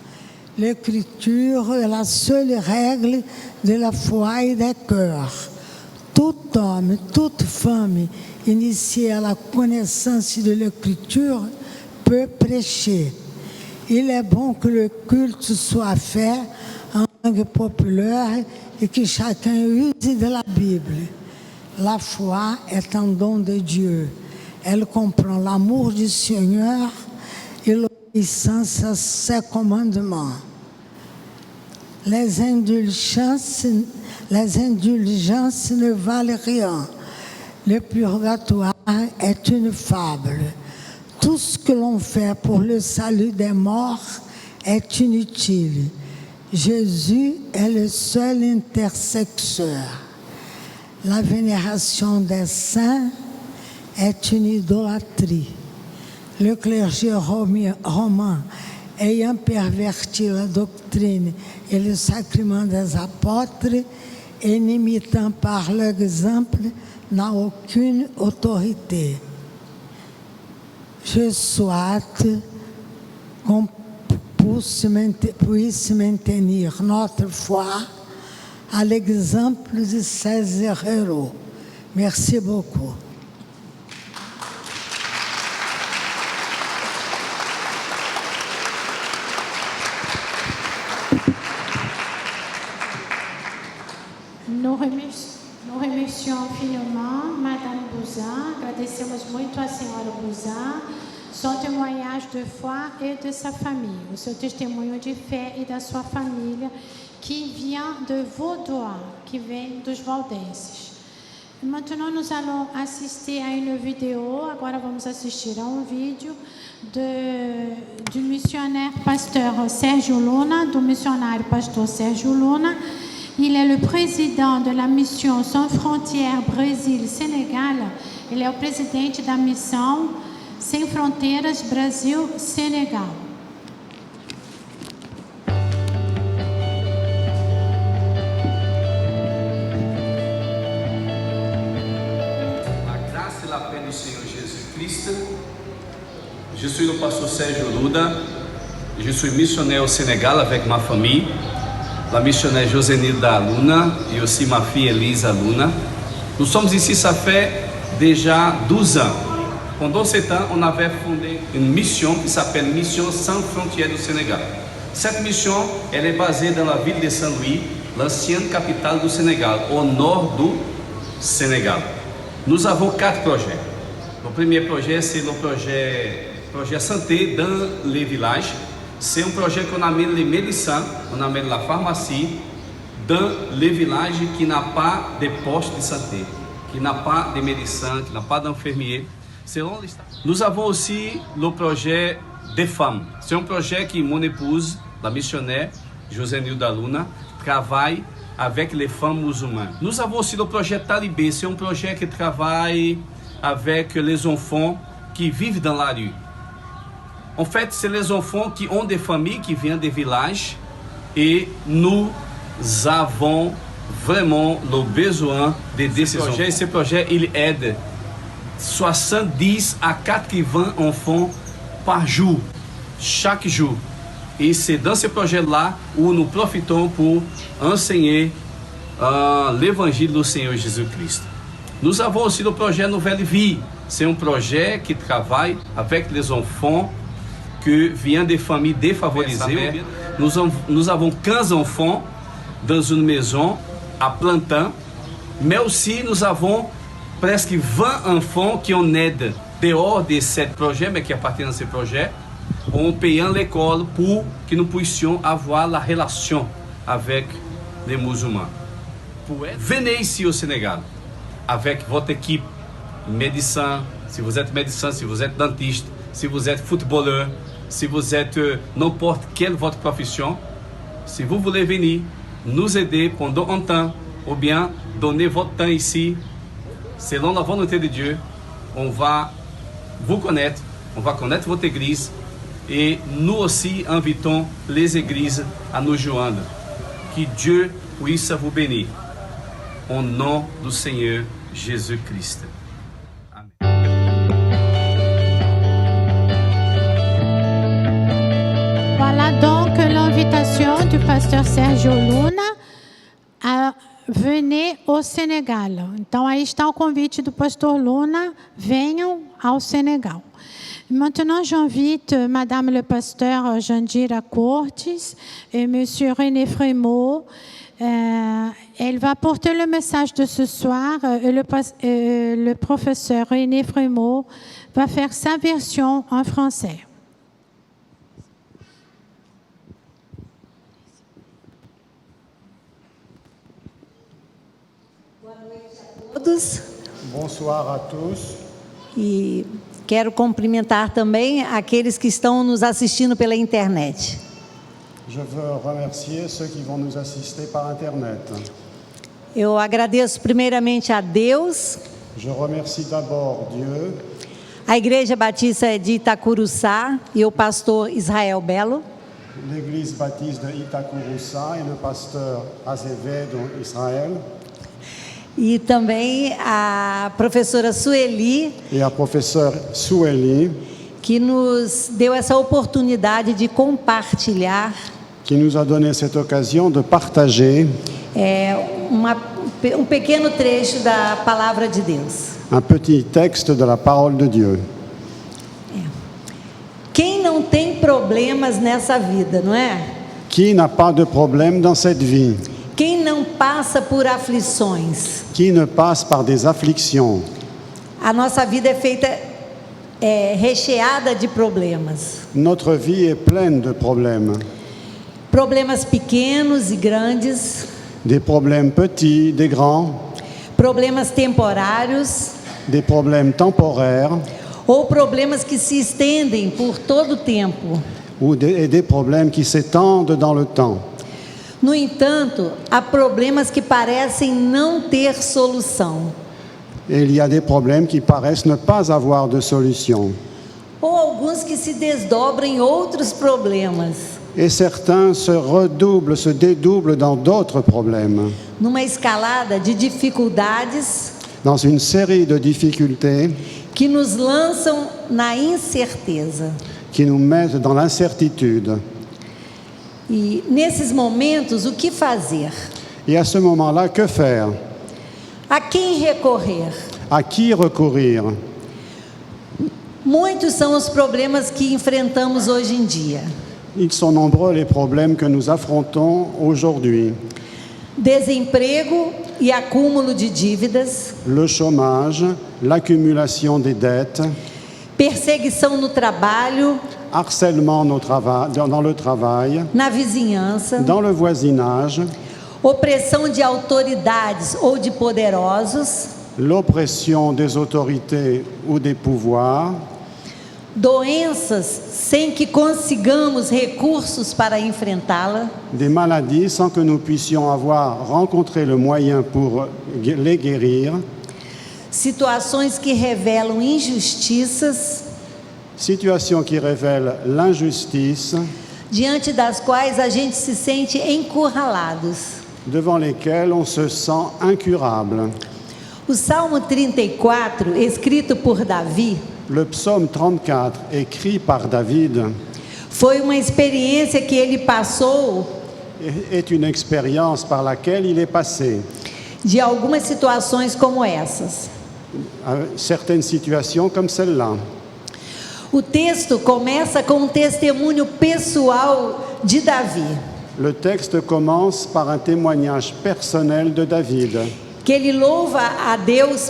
[SPEAKER 17] L'écriture est la seule règle de la foi et des cœurs. Tout homme, toute femme initié à la connaissance de l'écriture peut prêcher. Il est bon que le culte soit fait en langue populaire et que chacun use de la Bible. La foi est un don de Dieu. Elle comprend l'amour du Seigneur et l'obéissance à ses commandements. Les indulgences ne valent rien. Le purgatoire est une fable. Tout ce que l'on fait pour le salut des morts est inutile. Jésus est le seul intercesseur. La vénération des saints est une idolâtrie. Le clergé romain, ayant perverti la doctrine et le sacrement des apôtres, et n'imitant par l'exemple, n'a aucune autorité. Je souhaite qu'on puisse maintenir notre foi à l'exemple de ces héros. Merci beaucoup.
[SPEAKER 16] Nous remercions infiniment Madame Buzan, agradecemos muito a Senhora Buzan, son témoignage de foi e de sua família, o seu testemunho de fé e da sua família, qui vient de Vaudois, qui vem dos valdenses. Maintenant, nous allons assister à une vidéo. Agora vamos assistir a vídeo do missionário pasteur Sérgio Luna, do missionário pastor Sérgio Luna. Il est le président de la mission Sans Frontières Brasil-Sénégal. Ele é o presidente da missão Sem Fronteiras Brasil-Sénégal.
[SPEAKER 18] La paix du Seigneur Jésus-Christ. Je suis le pasteur Sergio Luna. Je suis missionnaire au Sénégal avec ma famille, la missionnaire Josenilda Luna et aussi ma fille Elisa Luna. Nous sommes ici, ça fait déjà 12 ans. Pendant ce temps, on avait fondé une mission qui s'appelle Mission Sans Frontières du Sénégal. Cette mission, elle est basée dans la ville de Saint-Louis, l'ancienne capitale du Sénégal, au nord du Sénégal. Nous avons 4 projets. Le premier projet, c'est le projet santé dans les villages. C'est un projet qu'on amène les médecins, on amène la pharmacie dans les villages qui n'ont pas de postes de santé, qui n'ont pas de médecins, qui n'ont pas d'infirmiers. Nous avons aussi le projet des femmes. C'est un projet que mon épouse, la missionnaire Josenilda Luna, travaille avec les femmes musulmanes. Nous avons aussi le projet Talibé. C'est un projet qui travaille avec les enfants qui vivent dans la rue. En fait, c'est les enfants qui ont des familles qui viennent des villages et nous avons vraiment le besoin d'aider ces projets. Ce projet, il aide 70 à 80 enfants par jour, chaque jour. Et c'est dans ce projet-là où nous profitons pour enseigner l'évangile du Seigneur Jésus-Christ. Nous avons aussi le projet Nouvelle Vie. C'est un projet qui travaille avec les enfants qui viennent des familles défavorisées. Nous avons 15 enfants dans une maison à plein temps, mais aussi nous avons presque 20 enfants qui en aident dehors de ce projet, mais qui appartiennent à ce projet, en payant l'école pour que nous puissions avoir la relation avec les musulmans. Venez ici au Sénégal avec votre équipe, médecin, si vous êtes médecin, si vous êtes dentiste, si vous êtes footballeur, si vous êtes n'importe quelle votre profession. Si vous voulez venir nous aider pendant un temps, ou bien donner votre temps ici, selon la volonté de Dieu, on va vous connaître, on va connaître votre église. Et nous aussi invitons les églises à nous joindre. Que Dieu puisse vous bénir. Au nom du Seigneur Jésus-Christ.
[SPEAKER 16] Voilà donc l'invitation du pasteur Sérgio Luna a venir ao Senegal. Então aí está o convite do pastor Luna, venham ao Senegal. Maintenant, j'invite Madame le pasteur Jandira Cortes et Monsieur René Frémaux. Elle va porter le message de ce soir. Le professeur René Frémaux va faire sa version en français.
[SPEAKER 19] Bonsoir a tous. E quero cumprimentar também aqueles que estão nos assistindo pela internet.
[SPEAKER 20] Je veux remercier ceux qui vont nous assister par internet.
[SPEAKER 19] Eu agradeço primeiramente a Deus.
[SPEAKER 20] Je remercie d'abord Dieu.
[SPEAKER 19] A Igreja Batista de Itacuruçá e o pastor Israel Belo.
[SPEAKER 20] L'Église Baptiste de Itacuruçá e le pasteur Azevedo Israel.
[SPEAKER 19] E também a professora Sueli.
[SPEAKER 20] E a professora Sueli.
[SPEAKER 19] Que nos deu essa oportunidade de compartilhar.
[SPEAKER 20] Qui nous a donné cette occasion de partager.
[SPEAKER 19] Um pequeno trecho da palavra de Deus.
[SPEAKER 20] Un petit texte de la parole de Dieu.
[SPEAKER 19] Quem não tem problemas nessa vida, não é?
[SPEAKER 20] Qui n'a pas de problème dans cette vie?
[SPEAKER 19] Quem não passa por aflições?
[SPEAKER 20] Qui ne passe par des afflictions?
[SPEAKER 19] A nossa vida é feita recheada de problemas.
[SPEAKER 20] Notre vie est pleine de problèmes.
[SPEAKER 19] Problemas pequenos e grandes,
[SPEAKER 20] des problèmes petits, des grands,
[SPEAKER 19] problemas temporários
[SPEAKER 20] des problèmes temporaires
[SPEAKER 19] ou problemas que se estendem por todo o tempo.
[SPEAKER 20] et des problèmes qui s'étendent dans le temps.
[SPEAKER 19] No entanto, há problemas que parecem não ter solução,
[SPEAKER 20] Et il y a des problèmes qui paraissent ne pas avoir de solution.
[SPEAKER 19] ou alguns que se desdobram em outros problemas,
[SPEAKER 20] Et certains se redoublent, se dédoublent dans d'autres problèmes.
[SPEAKER 19] numa escalada de dificuldades
[SPEAKER 20] Dans une série de difficultés
[SPEAKER 19] que nos lançam na incerteza.
[SPEAKER 20] qui nous mettent dans l'incertitude.
[SPEAKER 19] E nesses momentos, o que fazer?
[SPEAKER 20] Et à ce moment-là, que faire?
[SPEAKER 19] A quem recorrer?
[SPEAKER 20] À qui recourir?
[SPEAKER 19] Muitos são os problemas que enfrentamos hoje em dia.
[SPEAKER 20] Ils sont nombreux les problèmes que nous affrontons aujourd'hui.
[SPEAKER 19] Desemprego e acúmulo de dívidas,
[SPEAKER 20] Le chômage, l'accumulation des dettes,
[SPEAKER 19] perseguição no trabalho,
[SPEAKER 20] harcèlement dans le travail,
[SPEAKER 19] na vizinhança,
[SPEAKER 20] dans le voisinage,
[SPEAKER 19] opressão de autoridades ou de poderosos,
[SPEAKER 20] l'oppression des autorités ou des pouvoirs,
[SPEAKER 19] doenças sem que consigamos recursos para enfrentá-la,
[SPEAKER 20] des maladies sans que nous puissions avoir rencontré le moyen pour les guérir,
[SPEAKER 19] situações que revelam injustiças,
[SPEAKER 20] situations qui révèlent l'injustice,
[SPEAKER 19] diante das quais a gente se sente encurralados.
[SPEAKER 20] devant lesquelles on se sent incurable.
[SPEAKER 19] O Salmo 34, escrito por Davi,
[SPEAKER 20] Le psaume 34, écrit par David,
[SPEAKER 19] foi uma experiência que ele passou
[SPEAKER 20] est une expérience par laquelle il est passé.
[SPEAKER 19] de algumas situações como essas.
[SPEAKER 20] Certaines situations comme celle-là.
[SPEAKER 19] O texto começa com um testemunho pessoal de Davi,
[SPEAKER 20] Le texte commence par un témoignage personnel de David,
[SPEAKER 19] que ele louva a Deus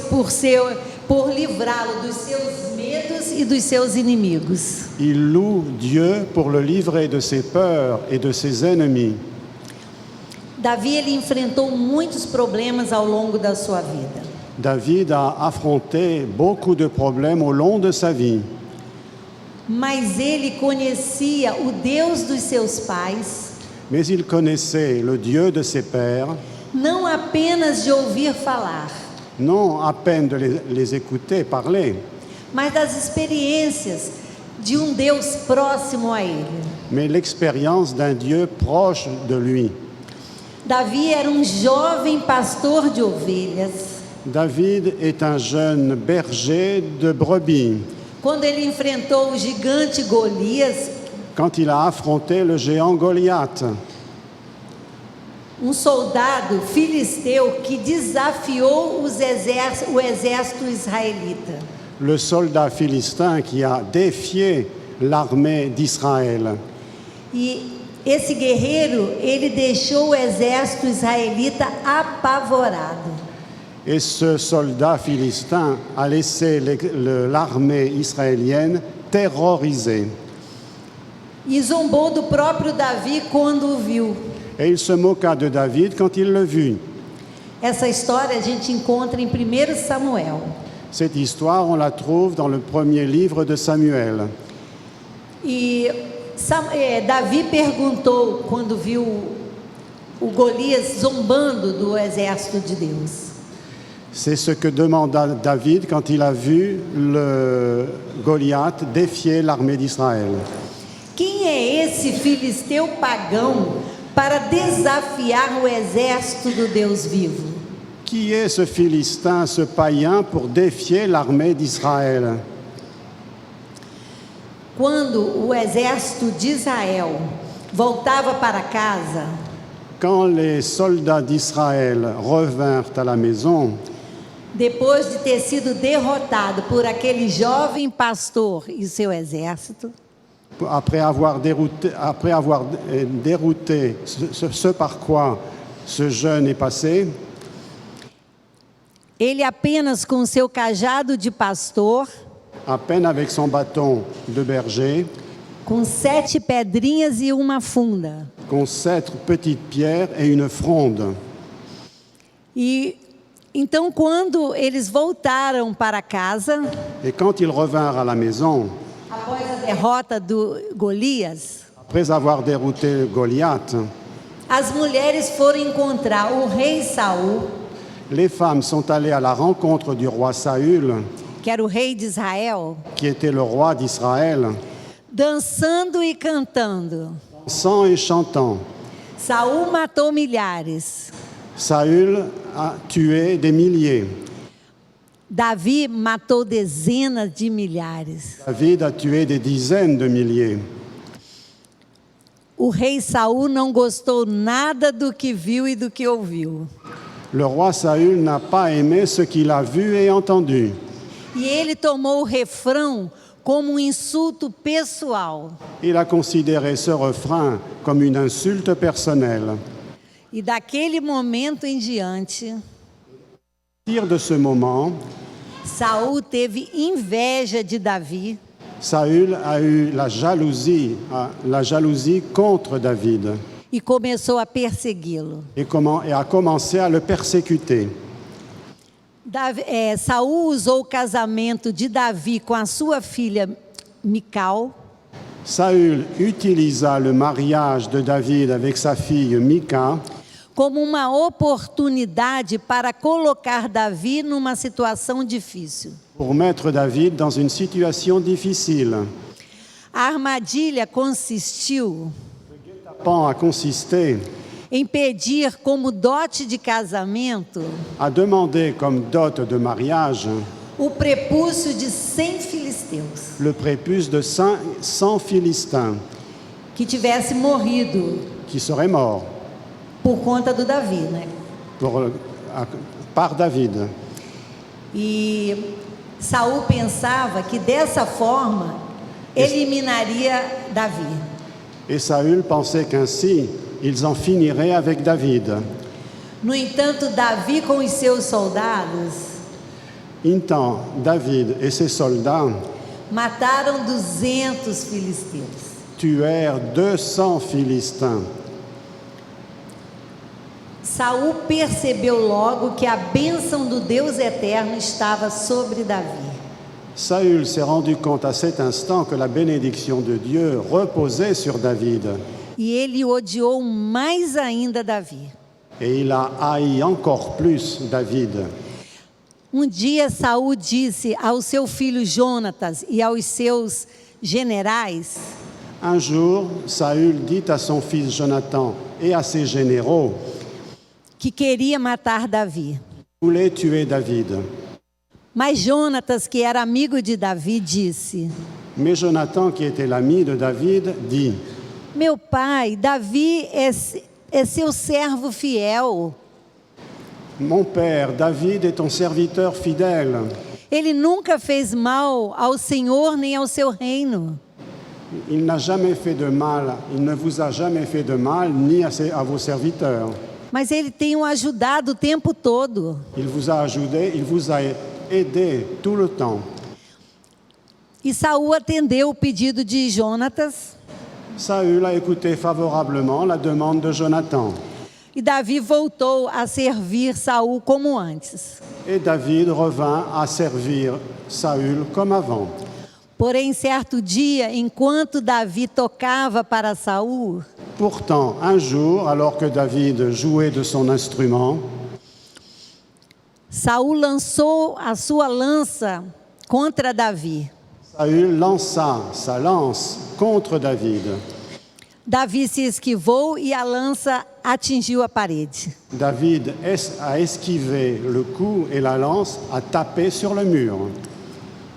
[SPEAKER 19] por livrá-lo dos seus medos e dos seus inimigos.
[SPEAKER 20] Il loue Dieu pour le livrer de ses peurs et de ses ennemis.
[SPEAKER 19] Davi ele enfrentou muitos problemas ao longo da sua vida.
[SPEAKER 20] David a affronté beaucoup de problèmes au long de sa vie,
[SPEAKER 19] Mas ele conhecia o Deus dos seus pais,
[SPEAKER 20] mais il connaissait le Dieu de ses pères,
[SPEAKER 19] não apenas de ouvir falar,
[SPEAKER 20] non à peine de les écouter parler,
[SPEAKER 19] mas das experiências de um Deus próximo a ele.
[SPEAKER 20] mais l'expérience d'un Dieu proche de lui.
[SPEAKER 19] Davi era um jovem pastor de ovelhas.
[SPEAKER 20] David est un jeune berger de brebis.
[SPEAKER 19] Quando ele enfrentou o gigante Golias,
[SPEAKER 20] Quand il a affronté le géant Goliath,
[SPEAKER 19] soldado filisteu que desafiou o exército israelita.
[SPEAKER 20] le soldat philistin qui a défié l'armée d'Israël.
[SPEAKER 19] E esse guerreiro, ele deixou o exército israelita apavorado.
[SPEAKER 20] Et ce soldat philistin a laissé l'armée israélienne terrorisée.
[SPEAKER 19] E zombou do próprio Davi quando o viu.
[SPEAKER 20] Et il se moqua de David quand il le vit.
[SPEAKER 19] Essa história a gente encontra em 1 Samuel.
[SPEAKER 20] Cette histoire, on la trouve dans le premier livre de Samuel.
[SPEAKER 19] E Davi perguntou quando viu o Golias zombando do exército de Deus.
[SPEAKER 20] C'est ce que demanda David quand il a vu le Goliath défier l'armée d'Israël.
[SPEAKER 19] Quem é esse filisteu pagão para desafiar o exército do Deus vivo?
[SPEAKER 20] Qui est ce Philistin, ce païen, pour défier l'armée d'Israël?
[SPEAKER 19] Quando o exército de Israel voltava para casa,
[SPEAKER 20] quand les soldats d'Israël revinrent à la maison,
[SPEAKER 19] depois de ter sido derrotado por aquele jovem pastor e seu exército,
[SPEAKER 20] après avoir dérouté ce par quoi ce jeune est passé,
[SPEAKER 19] ele apenas com seu cajado de pastor,
[SPEAKER 20] à peine avec son bâton de berger,
[SPEAKER 19] com 7 pedrinhas e uma funda,
[SPEAKER 20] com 7 petites pierres et une fronde.
[SPEAKER 19] E então, quando eles voltaram para casa,
[SPEAKER 20] Et quand ils revinrent à la maison,
[SPEAKER 19] após a derrota do Golias,
[SPEAKER 20] après avoir dérouté Goliath,
[SPEAKER 19] as mulheres foram encontrar o rei Saul,
[SPEAKER 20] les femmes sont allées à la rencontre du roi Saül,
[SPEAKER 19] que era o rei de Israel,
[SPEAKER 20] qui était le roi d'Israël,
[SPEAKER 19] dançando e cantando.
[SPEAKER 20] dansant et chantant.
[SPEAKER 19] Saul matou milhares.
[SPEAKER 20] Saül a tué des milliers.
[SPEAKER 19] Davi matou dezenas de milhares.
[SPEAKER 20] David a tué des dizaines de milliers.
[SPEAKER 19] O rei Saul não gostou nada do que viu e do que ouviu.
[SPEAKER 20] Le roi Saül n'a pas aimé ce qu'il a vu et entendu.
[SPEAKER 19] E ele tomou o refrão como um insulto pessoal.
[SPEAKER 20] Il a considéré ce refrain comme une insulte personnelle.
[SPEAKER 19] E daquele momento em diante,
[SPEAKER 20] À partir de ce moment,
[SPEAKER 19] Saul teve inveja de Davi.
[SPEAKER 20] Saül a eu la jalousie contre David
[SPEAKER 19] E começou a persegui-lo.
[SPEAKER 20] et a commencé à le persécuter.
[SPEAKER 19] Saul usou o casamento de Davi com a sua filha Mical
[SPEAKER 20] Saül utilisa le mariage de David avec sa fille Mica
[SPEAKER 19] como uma oportunidade para colocar Davi numa situação difícil.
[SPEAKER 20] pour mettre David dans une situation difficile.
[SPEAKER 19] A armadilha consistiu
[SPEAKER 20] Le pan a consisté
[SPEAKER 19] em pedir como dote de casamento
[SPEAKER 20] à demander comme dot de mariage
[SPEAKER 19] o prepúcio de 100 filisteus
[SPEAKER 20] le prépuce de 100 Philistins
[SPEAKER 19] que tivesse morrido
[SPEAKER 20] qui seraient morts
[SPEAKER 19] por conta do Davi, né?
[SPEAKER 20] Par David.
[SPEAKER 19] E Saul pensava que dessa forma eliminaria Davi.
[SPEAKER 20] Et Saül pensait qu'ainsi, ils en finiraient avec David.
[SPEAKER 19] No entanto, Davi com os seus soldados
[SPEAKER 20] Então, David et ses soldats
[SPEAKER 19] mataram 200 filisteus.
[SPEAKER 20] tuèrent 200 Philistins.
[SPEAKER 19] Saul percebeu logo que a bênção do Deus eterno estava sobre Davi.
[SPEAKER 20] Saül s'est rendu compte à cet instant que la bénédiction de Dieu reposait sur David.
[SPEAKER 19] E ele odiou mais ainda Davi.
[SPEAKER 20] Et il a haï encore plus David.
[SPEAKER 19] Dia Saul disse ao seu filho Jonatas e aos seus generais:
[SPEAKER 20] Un jour, Saül dit à son fils Jonathan et à ses généraux
[SPEAKER 19] que queria matar Davi.
[SPEAKER 20] voulait tuer David.
[SPEAKER 19] Mas Jonatas, que era amigo de Davi, disse:
[SPEAKER 20] Mais Jonathan, qui était l'ami de David, dit:
[SPEAKER 19] Meu pai, Davi é seu servo fiel.
[SPEAKER 20] Mon père, David est ton serviteur fidèle.
[SPEAKER 19] Ele nunca fez mal ao Senhor nem ao seu reino.
[SPEAKER 20] Il n'a jamais fait de mal, il ne vous a jamais fait de mal, ni à vos serviteurs.
[SPEAKER 19] Mas ele tem o ajudado o tempo todo.
[SPEAKER 20] Il vous a aidé tout le temps.
[SPEAKER 19] E Saul atendeu o pedido de Jonatas.
[SPEAKER 20] Saül a écouté favorablement la demande de Jonathan.
[SPEAKER 19] E Davi voltou a servir Saul como antes.
[SPEAKER 20] Et David revint à servir Saül comme avant.
[SPEAKER 19] Porém, certo dia, enquanto Davi tocava para Saul,
[SPEAKER 20] pourtant, un jour, alors que David jouait de son instrument,
[SPEAKER 19] Saul lançou a sua lança contra Davi.
[SPEAKER 20] Saül lança sa lance contre David.
[SPEAKER 19] Davi se esquivou e a lança atingiu a parede.
[SPEAKER 20] David a esquivé le coup et la lance a tapé sur le mur.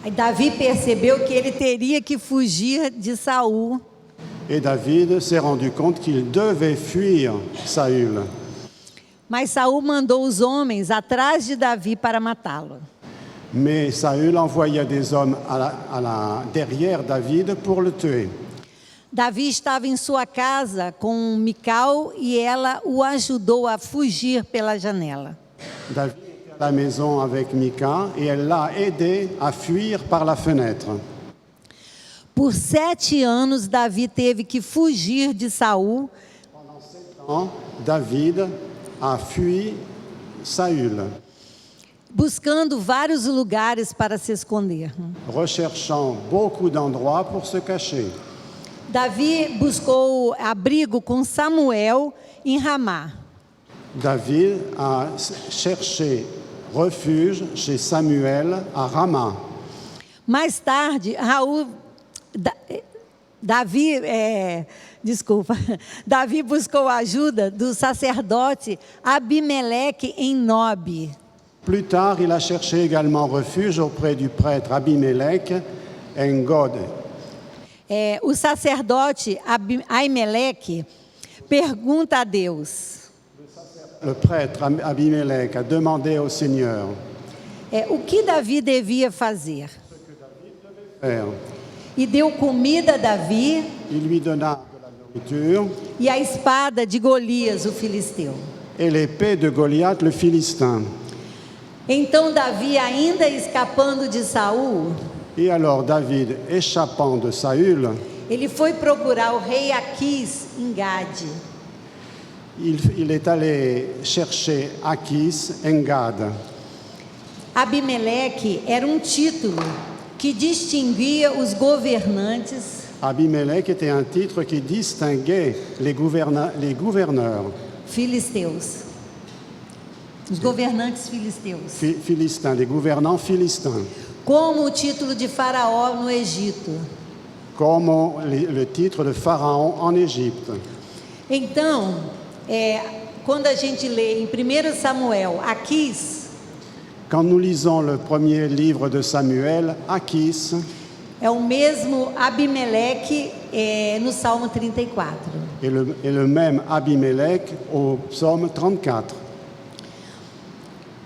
[SPEAKER 19] Aí Davi percebeu que ele teria que fugir de Saul.
[SPEAKER 20] Et David s'est rendu compte qu'il devait fuir Saül.
[SPEAKER 19] Mas Saul mandou os homens atrás de Davi para matá-lo.
[SPEAKER 20] Mais Saül envoya des hommes derrière David pour le tuer.
[SPEAKER 19] Davi estava em sua casa com Mical e ela o ajudou a fugir pela janela.
[SPEAKER 20] David était à la maison avec Mica et elle l'a aidé à fuir par la fenêtre.
[SPEAKER 19] Por 7 anos, Davi teve que fugir de Saul
[SPEAKER 20] David a fui Saül,
[SPEAKER 19] buscando vários lugares para se esconder.
[SPEAKER 20] recherchant beaucoup d'endroits pour se cacher.
[SPEAKER 19] Davi buscou abrigo com Samuel em Ramá.
[SPEAKER 20] David a cherché refuge chez Samuel à Rama.
[SPEAKER 19] Mais tarde, Davi buscou a ajuda do sacerdote Abimeleque em Nob.
[SPEAKER 20] Plus tard, il a cherché également refuge auprès du prêtre Abimelech en God.
[SPEAKER 19] O sacerdote Aimeleque pergunta a Deus.
[SPEAKER 20] Le prêtre Abimelech a demandé au Seigneur
[SPEAKER 19] O que Davi devia fazer?
[SPEAKER 20] faire.
[SPEAKER 19] E deu comida a Davi
[SPEAKER 20] Il lui donna de la nourriture
[SPEAKER 19] e a espada de Golias, o filisteu.
[SPEAKER 20] et l'épée de Goliath le Philistin.
[SPEAKER 19] Então Davi, ainda escapando de Saul,
[SPEAKER 20] Et alors David, échappant de Saül,
[SPEAKER 19] ele foi procurar o rei Aquis em Gade.
[SPEAKER 20] il est allé chercher Achis en Gad.
[SPEAKER 19] Abimeleque era título que distinguia os governantes
[SPEAKER 20] Abimelech était un titre qui distinguait les gouverneurs
[SPEAKER 19] filisteus. Os governantes filisteus.
[SPEAKER 20] Philistins, les gouvernants philistins,
[SPEAKER 19] Como o título de Faraó no Egito.
[SPEAKER 20] comme le titre de Pharaon en Égypte.
[SPEAKER 19] Então, quando a gente lê em 1 Samuel, Aquis,
[SPEAKER 20] Quand nous lisons le premier livre de Samuel, Achis,
[SPEAKER 19] é o mesmo Abimeleque no Salmo 34.
[SPEAKER 20] et le même Abimelech au psaume 34.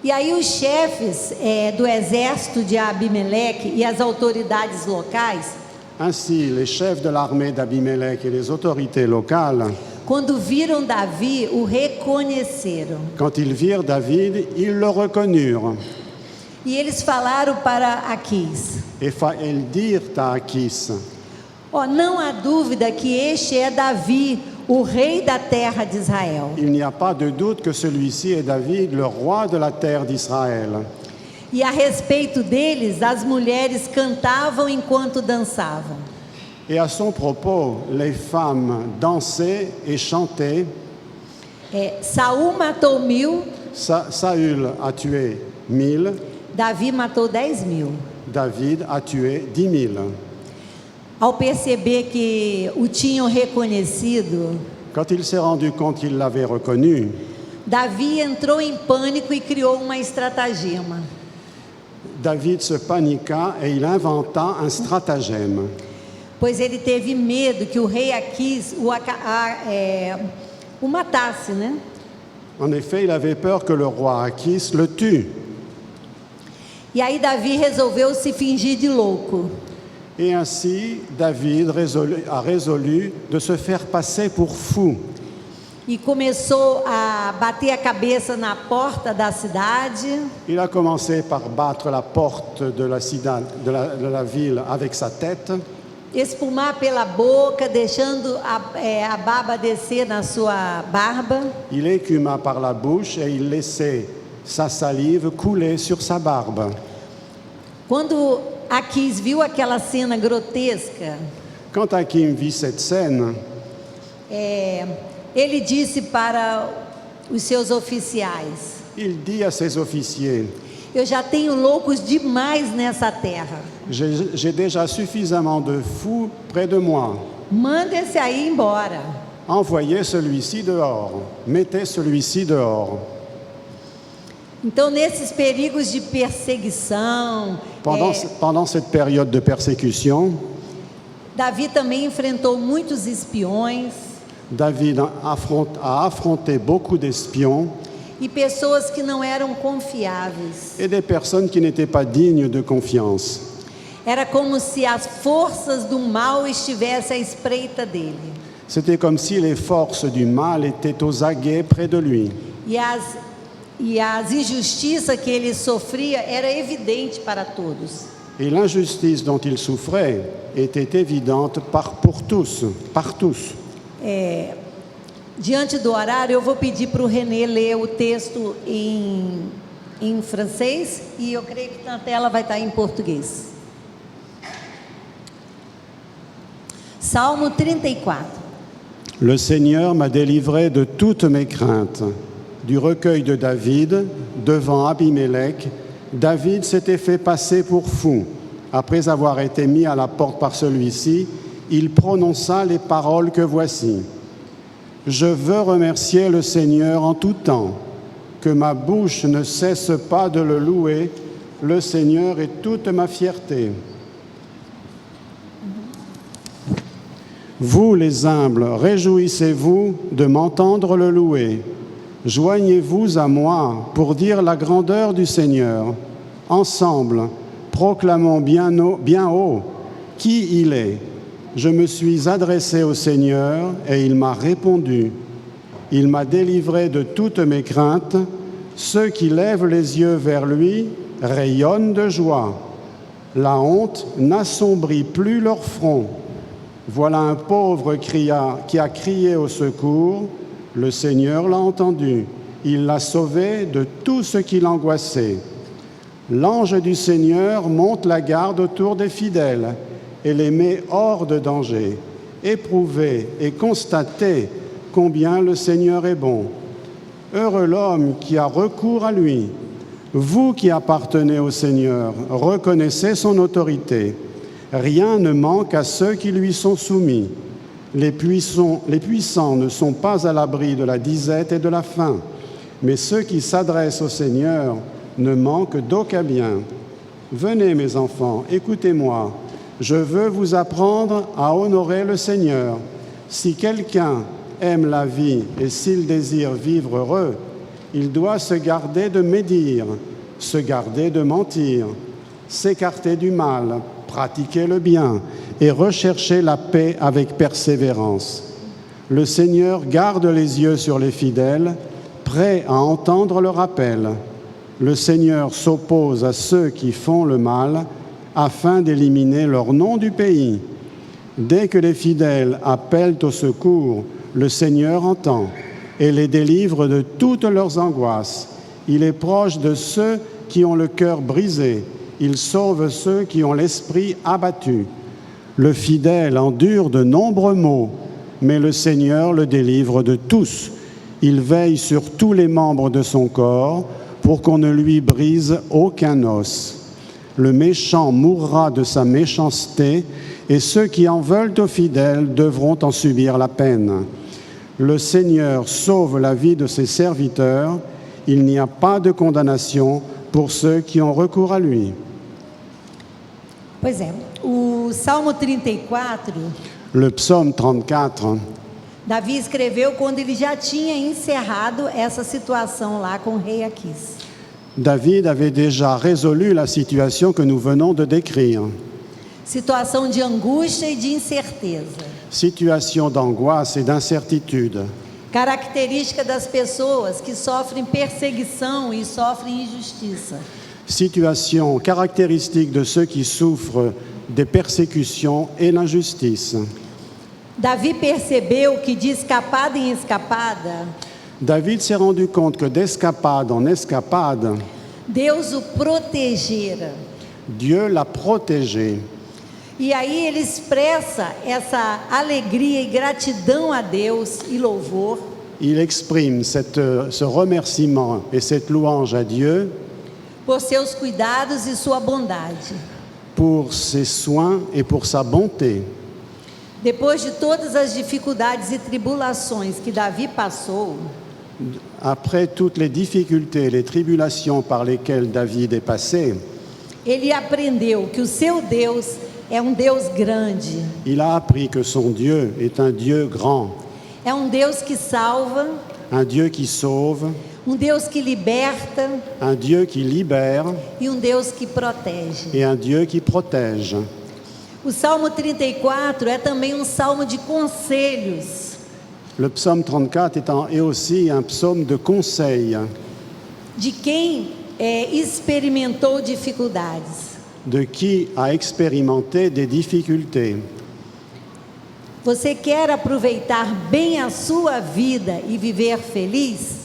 [SPEAKER 19] E aí os chefes do exército de Abimeleque e as autoridades locais,
[SPEAKER 20] Ainsi, les chefs de l'armée d'Abimelech et les autorités locales,
[SPEAKER 19] quando viram Davi, o reconheceram.
[SPEAKER 20] quand ils virent David, ils le reconnurent.
[SPEAKER 19] E eles falaram para Aquis:
[SPEAKER 20] Et ils dirent à Achis,
[SPEAKER 19] não há dúvida que este é Davi, o rei da terra de Israel.
[SPEAKER 20] il n'y a pas de doute que celui-ci est David, le roi de la terre d'Israël.
[SPEAKER 19] E a respeito deles, as mulheres cantavam enquanto dançavam.
[SPEAKER 20] Et à son propos, les femmes dansaient et chantaient.
[SPEAKER 19] Saul matou 1000.
[SPEAKER 20] Saül a tué 1000.
[SPEAKER 19] Davi matou 10.000.
[SPEAKER 20] David a tué 10 000.
[SPEAKER 19] Ao perceber que o tinham reconhecido,
[SPEAKER 20] Quand il s'est rendu compte qu'il l'avait reconnu,
[SPEAKER 19] Davi entrou em pânico e criou uma estratagema.
[SPEAKER 20] David se paniqua et il inventa un stratagème.
[SPEAKER 19] Pois ele teve medo que o rei Aquis o matasse, né?
[SPEAKER 20] En effet, il avait peur que le roi Achis le tue.
[SPEAKER 19] E aí Davi resolveu se fingir de louco.
[SPEAKER 20] Et ainsi, David a résolu de se faire passer pour fou.
[SPEAKER 19] E começou a bater a cabeça na porta da cidade.
[SPEAKER 20] Il a commencé par battre la porte de la ville avec sa tête.
[SPEAKER 19] Espumar pela boca, deixando a baba descer na sua barba.
[SPEAKER 20] Il écuma par la bouche et il laissait sa salive couler sur sa barbe.
[SPEAKER 19] Quando Aquis viu aquela cena grotesca,
[SPEAKER 20] quand Achim vit cette scène,
[SPEAKER 19] ele disse para os seus oficiais:
[SPEAKER 20] il dit à ses officiers,
[SPEAKER 19] eu já tenho loucos demais nessa terra.
[SPEAKER 20] J'ai déjà suffisamment de fous près de moi.
[SPEAKER 19] Manda esse aí embora.
[SPEAKER 20] Envoyez celui-ci dehors. Mettez celui-ci dehors.
[SPEAKER 19] Então, nesses perigos de perseguição,
[SPEAKER 20] Pendant cette période de persécution,
[SPEAKER 19] Davi também enfrentou muitos espiões.
[SPEAKER 20] David a affronté beaucoup d'espions
[SPEAKER 19] E pessoas que não eram confiáveis.
[SPEAKER 20] et des personnes qui n'étaient pas dignes de confiance.
[SPEAKER 19] Era como se as forças do mal estivessem à espreita dele.
[SPEAKER 20] C'était comme si les forces du mal étaient aux aguets près de lui.
[SPEAKER 19] E as injustiças que ele sofria era evidente para todos.
[SPEAKER 20] Et l'injustice dont il souffrait était évidente pour tous, par tous.
[SPEAKER 19] Diante do horário, eu vou pedir para o René ler o texto em francês e eu creio que na tela vai estar em português. Salmo 34.
[SPEAKER 20] Le Seigneur m'a délivré de toutes mes craintes. Du recueil de David, devant Abimelech, David s'était fait passer pour fou. Après avoir été mis à la porte par celui-ci, il prononça les paroles que voici. Je veux remercier le Seigneur en tout temps, que ma bouche ne cesse pas de le louer. Le Seigneur est toute ma fierté. Vous, les humbles, réjouissez-vous de m'entendre le louer. Joignez-vous à moi pour dire la grandeur du Seigneur. Ensemble, proclamons bien haut qui il est. Je me suis adressé au Seigneur et il m'a répondu. Il m'a délivré de toutes mes craintes. Ceux qui lèvent les yeux vers lui rayonnent de joie. La honte n'assombrit plus leur front. Voilà un pauvre qui a crié au secours. Le Seigneur l'a entendu. Il l'a sauvé de tout ce qui l'angoissait. L'ange du Seigneur monte la garde autour des fidèles et les met hors de danger. Éprouvez et constatez combien le Seigneur est bon. Heureux l'homme qui a recours à lui. Vous qui appartenez au Seigneur, reconnaissez son autorité. Rien ne manque à ceux qui lui sont soumis. Les puissants ne sont pas à l'abri de la disette et de la faim, mais ceux qui s'adressent au Seigneur ne manquent d'aucun bien. Venez, mes enfants, écoutez-moi. Je veux vous apprendre à honorer le Seigneur. Si quelqu'un aime la vie et s'il désire vivre heureux, il doit se garder de médire, se garder de mentir, s'écarter du mal, pratiquer le bien et rechercher la paix avec persévérance. Le Seigneur garde les yeux sur les fidèles, prêt à entendre leur appel. Le Seigneur s'oppose à ceux qui font le mal, afin d'éliminer leur nom du pays. Dès que les fidèles appellent au secours, le Seigneur entend et les délivre de toutes leurs angoisses. Il est proche de ceux qui ont le cœur brisé. Il sauve ceux qui ont l'esprit abattu. Le fidèle endure de nombreux maux, mais le Seigneur le délivre de tous. Il veille sur tous les membres de son corps pour qu'on ne lui brise aucun os. Le méchant mourra de sa méchanceté et ceux qui en veulent aux fidèles devront en subir la peine. Le Seigneur sauve la vie de ses serviteurs. Il n'y a pas de condamnation pour ceux qui ont recours à lui.
[SPEAKER 19] Pois é, o Salmo 34,
[SPEAKER 20] Le psaume 34,
[SPEAKER 19] Davi escreveu quando ele já tinha encerrado essa situação lá com o rei Aquis.
[SPEAKER 20] David avait déjà résolu la situation que nous venons de décrire.
[SPEAKER 19] Situação de angústia e de incerteza.
[SPEAKER 20] Situation d'angoisse et d'incertitude.
[SPEAKER 19] Característica das pessoas que sofrem perseguição e sofrem injustiça.
[SPEAKER 20] Situation caractéristique de ceux qui souffrent des persécutions et l'injustice.
[SPEAKER 19] Davi percebeu que de escapada em escapada,
[SPEAKER 20] David s'est rendu compte que d'escapade en escapade,
[SPEAKER 19] Deus o protegera.
[SPEAKER 20] Dieu l'a protégé.
[SPEAKER 19] E aí ele expressa essa alegria e gratidão a Deus e louvor.
[SPEAKER 20] Il exprime ce remerciement et cette louange à Dieu
[SPEAKER 19] Por seus cuidados e sua bondade.
[SPEAKER 20] pour ses soins et pour sa bonté.
[SPEAKER 19] Depois de todas as dificuldades e tribulações que Davi passou,
[SPEAKER 20] Après toutes les difficultés et les tribulations par lesquelles David est passé,
[SPEAKER 19] ele aprendeu que o seu Deus é Deus grande.
[SPEAKER 20] il a appris que son Dieu est un Dieu grand,
[SPEAKER 19] É Deus que salva,
[SPEAKER 20] un Dieu qui sauve,
[SPEAKER 19] Deus que liberta
[SPEAKER 20] un Dieu qui libère
[SPEAKER 19] e Deus que protege.
[SPEAKER 20] et un Dieu qui protège.
[SPEAKER 19] O Salmo 34 é também salmo de conselhos.
[SPEAKER 20] Le psaume 34 est aussi un psaume de conseil,
[SPEAKER 19] De quem experimentou dificuldades.
[SPEAKER 20] de qui a expérimenté des difficultés.
[SPEAKER 19] Você quer aproveitar bem a sua vida e viver feliz?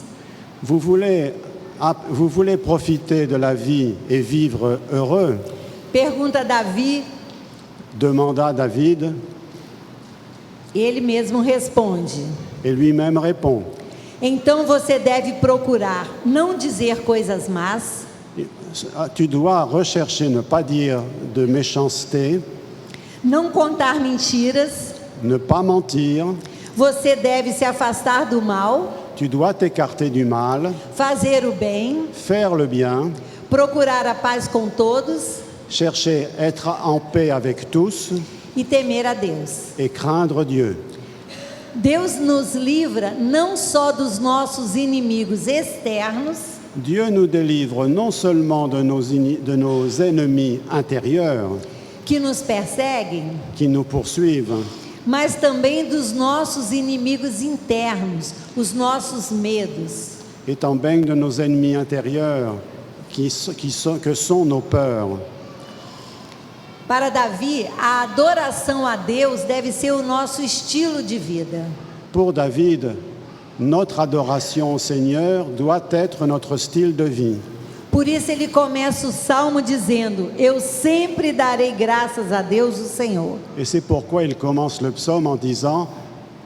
[SPEAKER 20] Vous voulez profiter de la vie et vivre heureux?
[SPEAKER 19] Pergunta Davi.
[SPEAKER 20] Demanda David.
[SPEAKER 19] Ele mesmo responde.
[SPEAKER 20] Et lui-même répond.
[SPEAKER 19] Então você deve procurar não dizer coisas más.
[SPEAKER 20] Tu dois rechercher ne pas dire de méchanceté.
[SPEAKER 19] Não contar mentiras.
[SPEAKER 20] Ne pas mentir.
[SPEAKER 19] Você deve se afastar do mal.
[SPEAKER 20] Tu dois t'écarter du mal.
[SPEAKER 19] Fazer o bem.
[SPEAKER 20] Faire le bien.
[SPEAKER 19] Procurar a paz com todos.
[SPEAKER 20] Chercher être en paix avec tous.
[SPEAKER 19] E temer a Deus.
[SPEAKER 20] Et craindre Dieu.
[SPEAKER 19] Deus nos livra não só dos nossos inimigos externos.
[SPEAKER 20] Dieu nous délivre non seulement de nos ennemis intérieurs.
[SPEAKER 19] Que nos perseguem.
[SPEAKER 20] Qui nous poursuivent.
[SPEAKER 19] Mas também dos nossos inimigos internos, os nossos medos.
[SPEAKER 20] Et também de nos ennemis intérieurs, que sont nos peurs.
[SPEAKER 19] Para Davi, a adoração a Deus deve ser o nosso estilo de vida.
[SPEAKER 20] Pour David, notre adoration au Seigneur doit être notre style de vie.
[SPEAKER 19] Por isso ele começa o salmo dizendo: eu sempre darei graças a Deus, o Senhor.
[SPEAKER 20] Et c'est pourquoi il commence le psaume en disant: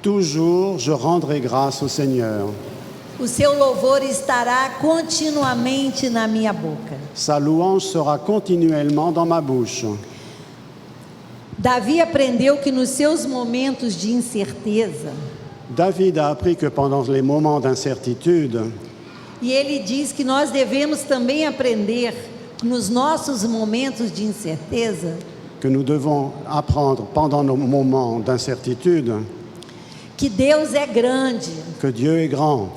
[SPEAKER 20] toujours je rendrai grâce au Seigneur.
[SPEAKER 19] O seu louvor estará continuamente na minha boca.
[SPEAKER 20] Sa louange sera continuellement dans ma bouche.
[SPEAKER 19] Davi aprendeu que nos seus momentos de incerteza,
[SPEAKER 20] David a appris que pendant les moments d'incertitude,
[SPEAKER 19] e ele diz que nós devemos também aprender nos nossos momentos de incerteza,
[SPEAKER 20] que nous devons apprendre pendant nos moments d'incertitude,
[SPEAKER 19] que Deus é grande,
[SPEAKER 20] que Dieu est grand,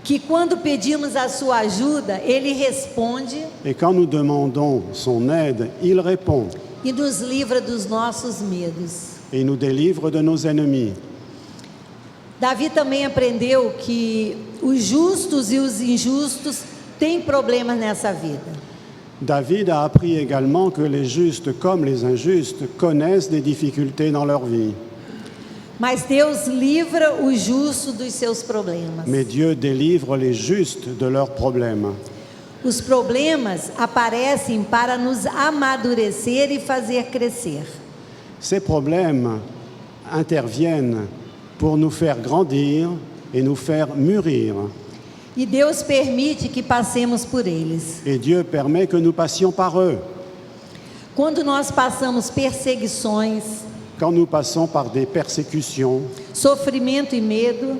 [SPEAKER 19] que quando pedimos a sua ajuda, Ele responde,
[SPEAKER 20] et quand nous demandons son aide, il répond.
[SPEAKER 19] E nos livra dos nossos medos.
[SPEAKER 20] Et il nous délivre de nos ennemis.
[SPEAKER 19] Davi também aprendeu que os justos e os injustos têm problemas nessa vida.
[SPEAKER 20] David a appris également que les justes comme les injustes connaissent des difficultés dans leur vie.
[SPEAKER 19] Mas Deus livra os justos dos seus problemas.
[SPEAKER 20] Mais Dieu délivre les justes de leurs problèmes.
[SPEAKER 19] Os problemas aparecem para nos amadurecer e fazer crescer.
[SPEAKER 20] Ces problèmes interviennent pour nous faire grandir et nous faire mûrir.
[SPEAKER 19] E Deus permite que passemos por eles.
[SPEAKER 20] Et Dieu permet que nous passions par eux.
[SPEAKER 19] Quando nós passamos perseguições,
[SPEAKER 20] quand nous passons par des persécutions,
[SPEAKER 19] sofrimento e medo,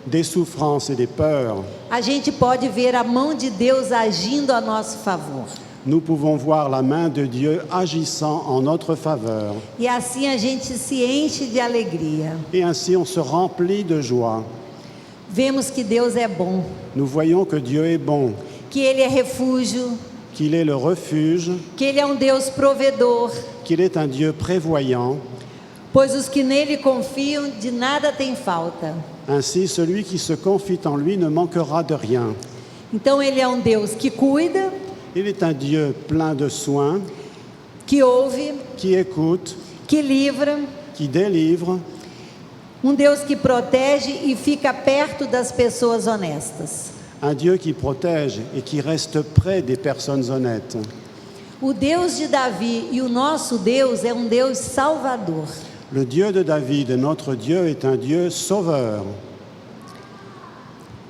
[SPEAKER 20] des souffrances et des peurs,
[SPEAKER 19] a gente pode ver a mão de Deus agindo a nosso favor.
[SPEAKER 20] Nous pouvons voir la main de Dieu agissant en notre faveur.
[SPEAKER 19] E assim a gente se enche de alegria.
[SPEAKER 20] Et ainsi on se remplit de joie.
[SPEAKER 19] Vemos que Deus é bom.
[SPEAKER 20] Nous voyons que Dieu est bon.
[SPEAKER 19] Que Ele é refúgio.
[SPEAKER 20] Qu'il est le refuge.
[SPEAKER 19] Que Ele é Deus provedor.
[SPEAKER 20] Qu'il est un Dieu prévoyant.
[SPEAKER 19] Pois os que nele confiam de nada têm falta.
[SPEAKER 20] Ainsi, celui qui se confie en lui ne manquera de rien.
[SPEAKER 19] Então Ele é Deus que cuida.
[SPEAKER 20] Il est un Dieu plein de soins.
[SPEAKER 19] Que ouve.
[SPEAKER 20] Qui écoute.
[SPEAKER 19] Que livra.
[SPEAKER 20] Qui délivre.
[SPEAKER 19] Deus que protege e fica perto das pessoas honestas.
[SPEAKER 20] Un Dieu qui protège et qui reste près des personnes honnêtes.
[SPEAKER 19] O Deus de Davi e o nosso Deus é Deus salvador.
[SPEAKER 20] Le Dieu de David, notre Dieu, est un Dieu sauveur.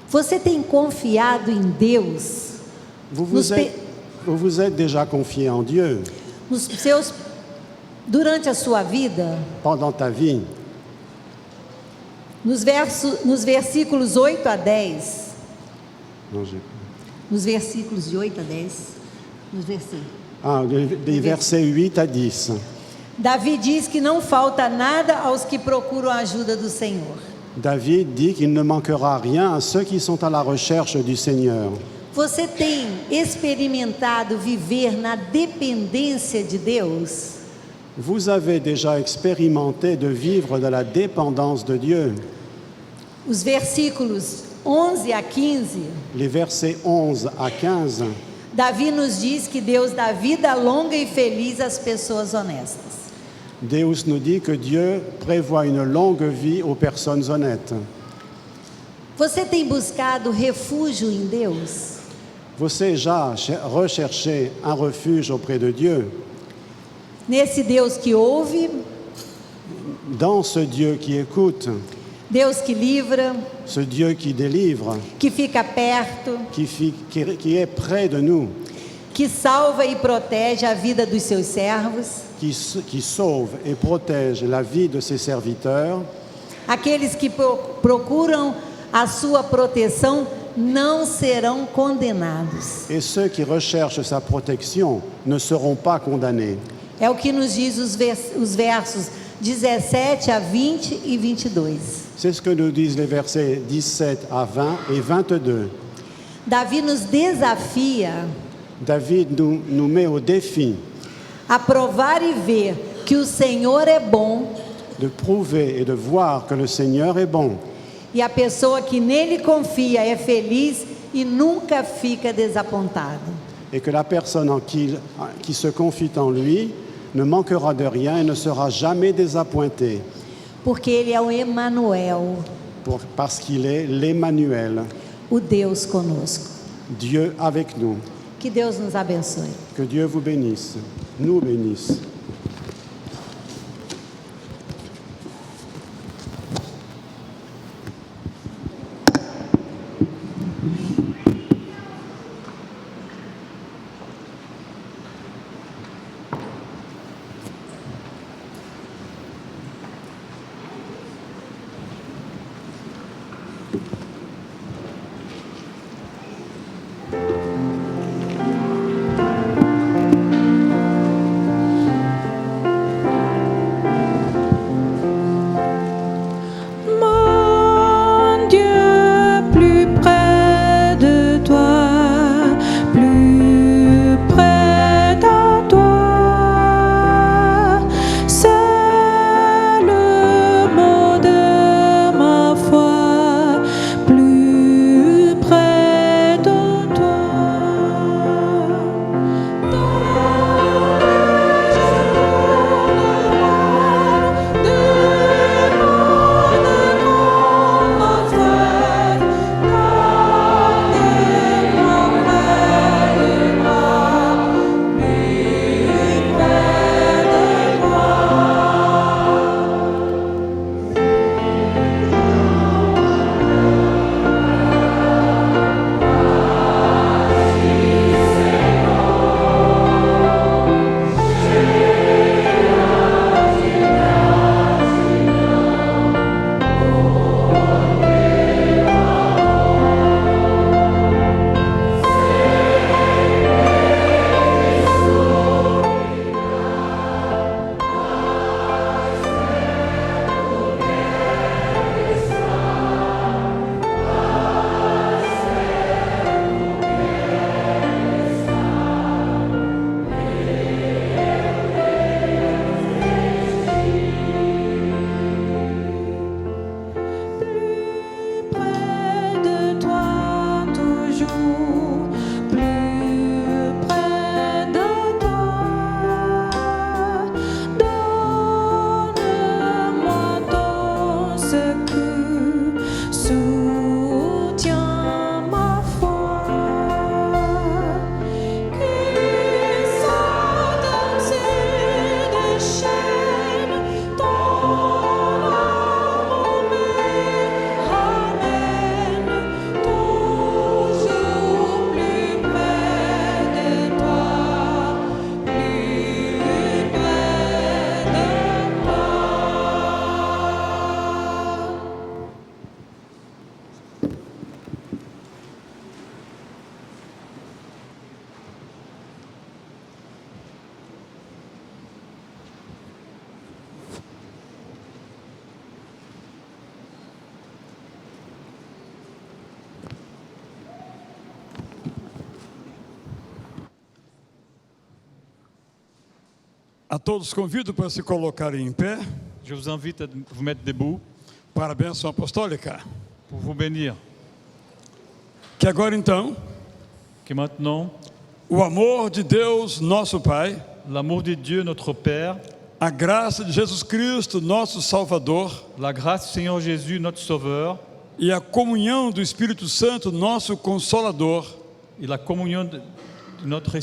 [SPEAKER 19] Você tem confiado em Deus?
[SPEAKER 20] Vous vous êtes déjà confié en Dieu?
[SPEAKER 19] Durante a sua vida?
[SPEAKER 20] Pendant ta vie?
[SPEAKER 19] Nos versículos 8 a 10. Nos versículos de 8 a 10. Nos versículos.
[SPEAKER 20] Des versets 8 à 10.
[SPEAKER 19] Davi diz que não falta nada aos que procuram a ajuda do Senhor.
[SPEAKER 20] David dit qu'il ne manquera rien à ceux qui sont à la recherche du Seigneur.
[SPEAKER 19] Você tem experimentado viver na dependência de Deus?
[SPEAKER 20] Vous avez déjà expérimenté de vivre de la dépendance de Dieu?
[SPEAKER 19] Os versículos 11 a 15.
[SPEAKER 20] Les versets 11 à 15.
[SPEAKER 19] Davi nos diz que Deus dá vida longa e feliz às pessoas honestas.
[SPEAKER 20] Deus nous dit que Dieu prévoit une longue vie aux personnes honnêtes.
[SPEAKER 19] Você tem buscado refúgio em Deus?
[SPEAKER 20] Você já recherché un refuge auprès de Dieu?
[SPEAKER 19] Nesse Deus que ouve,
[SPEAKER 20] Dans ce Dieu qui écoute,
[SPEAKER 19] Deus que livra,
[SPEAKER 20] ce Dieu qui délivre,
[SPEAKER 19] que fica perto,
[SPEAKER 20] qui est près de nous,
[SPEAKER 19] que salva e protege a vida dos seus servos,
[SPEAKER 20] qui sauve et protège la vie de ses serviteurs,
[SPEAKER 19] aqueles que procuram a sua proteção não serão condenados.
[SPEAKER 20] et ceux qui recherchent sa protection ne seront pas condamnés.
[SPEAKER 19] É o que nos diz os versos 17 a 20 e 22.
[SPEAKER 20] C'est ce que nous disent les versets 17 à 20 et 22.
[SPEAKER 19] Davi nos desafia
[SPEAKER 20] David nous met au défi
[SPEAKER 19] a provar e ver que o Senhor é bom
[SPEAKER 20] de prouver et de voir que le Seigneur est bon.
[SPEAKER 19] e a pessoa que nele confia é feliz e nunca fica desapontado.
[SPEAKER 20] Et que la personne qui se confie en lui ne manquera de rien et ne sera jamais désappointée.
[SPEAKER 19] Porque ele é o Emanuel,
[SPEAKER 20] Parce qu'il est l'Emmanuel,
[SPEAKER 19] o Deus conosco.
[SPEAKER 20] Dieu avec nous.
[SPEAKER 19] Que Deus nos abençoe.
[SPEAKER 20] Que Dieu vous bénisse, nous bénisse.
[SPEAKER 21] Mon Dieu, plus près de toi, plus près de toi, c'est le mot de ma foi, plus près de toi.
[SPEAKER 1] A todos convido para se colocarem em pé.
[SPEAKER 2] Je vous invite à vous mettre debout
[SPEAKER 1] para a bênção apostólica.
[SPEAKER 2] Pour vous bénir.
[SPEAKER 1] Que agora então,
[SPEAKER 2] que maintenant,
[SPEAKER 1] o amor de Deus, nosso Pai,
[SPEAKER 2] l'amour de Dieu, notre Père,
[SPEAKER 1] a graça de Jesus Cristo, nosso Salvador,
[SPEAKER 2] la grâce du Seigneur Jésus, notre Sauveur,
[SPEAKER 1] e a comunhão do Espírito Santo, nosso Consolador,
[SPEAKER 2] et la communion de notre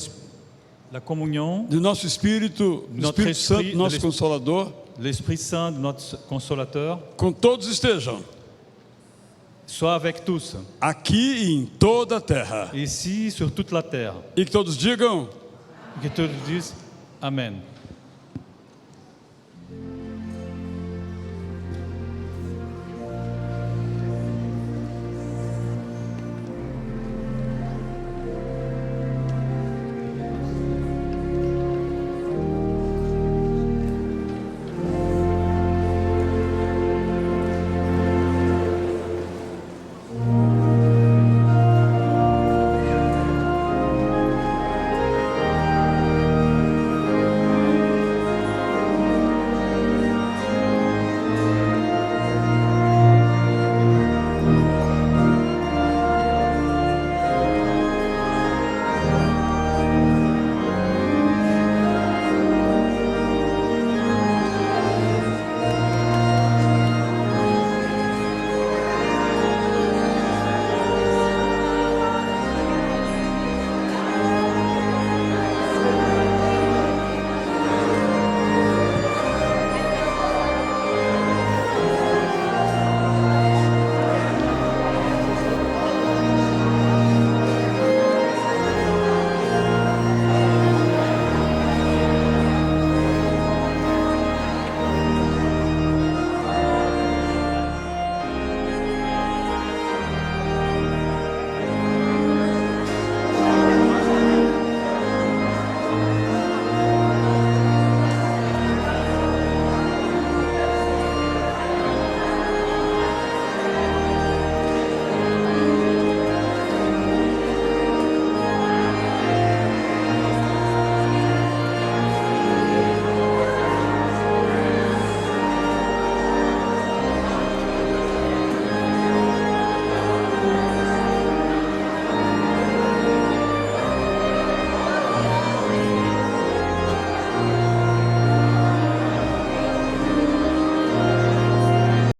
[SPEAKER 1] do nosso Espírito, do
[SPEAKER 2] notre
[SPEAKER 1] Espírito Santo,
[SPEAKER 2] esprit,
[SPEAKER 1] nosso Consolador,
[SPEAKER 2] l'Esprit Saint de notre Consolateur,
[SPEAKER 1] com todos estejam,
[SPEAKER 2] soit avec tous,
[SPEAKER 1] aqui e em toda a terra.
[SPEAKER 2] ici sur toute la terre.
[SPEAKER 1] E que todos digam:
[SPEAKER 2] Que todos disent Amen.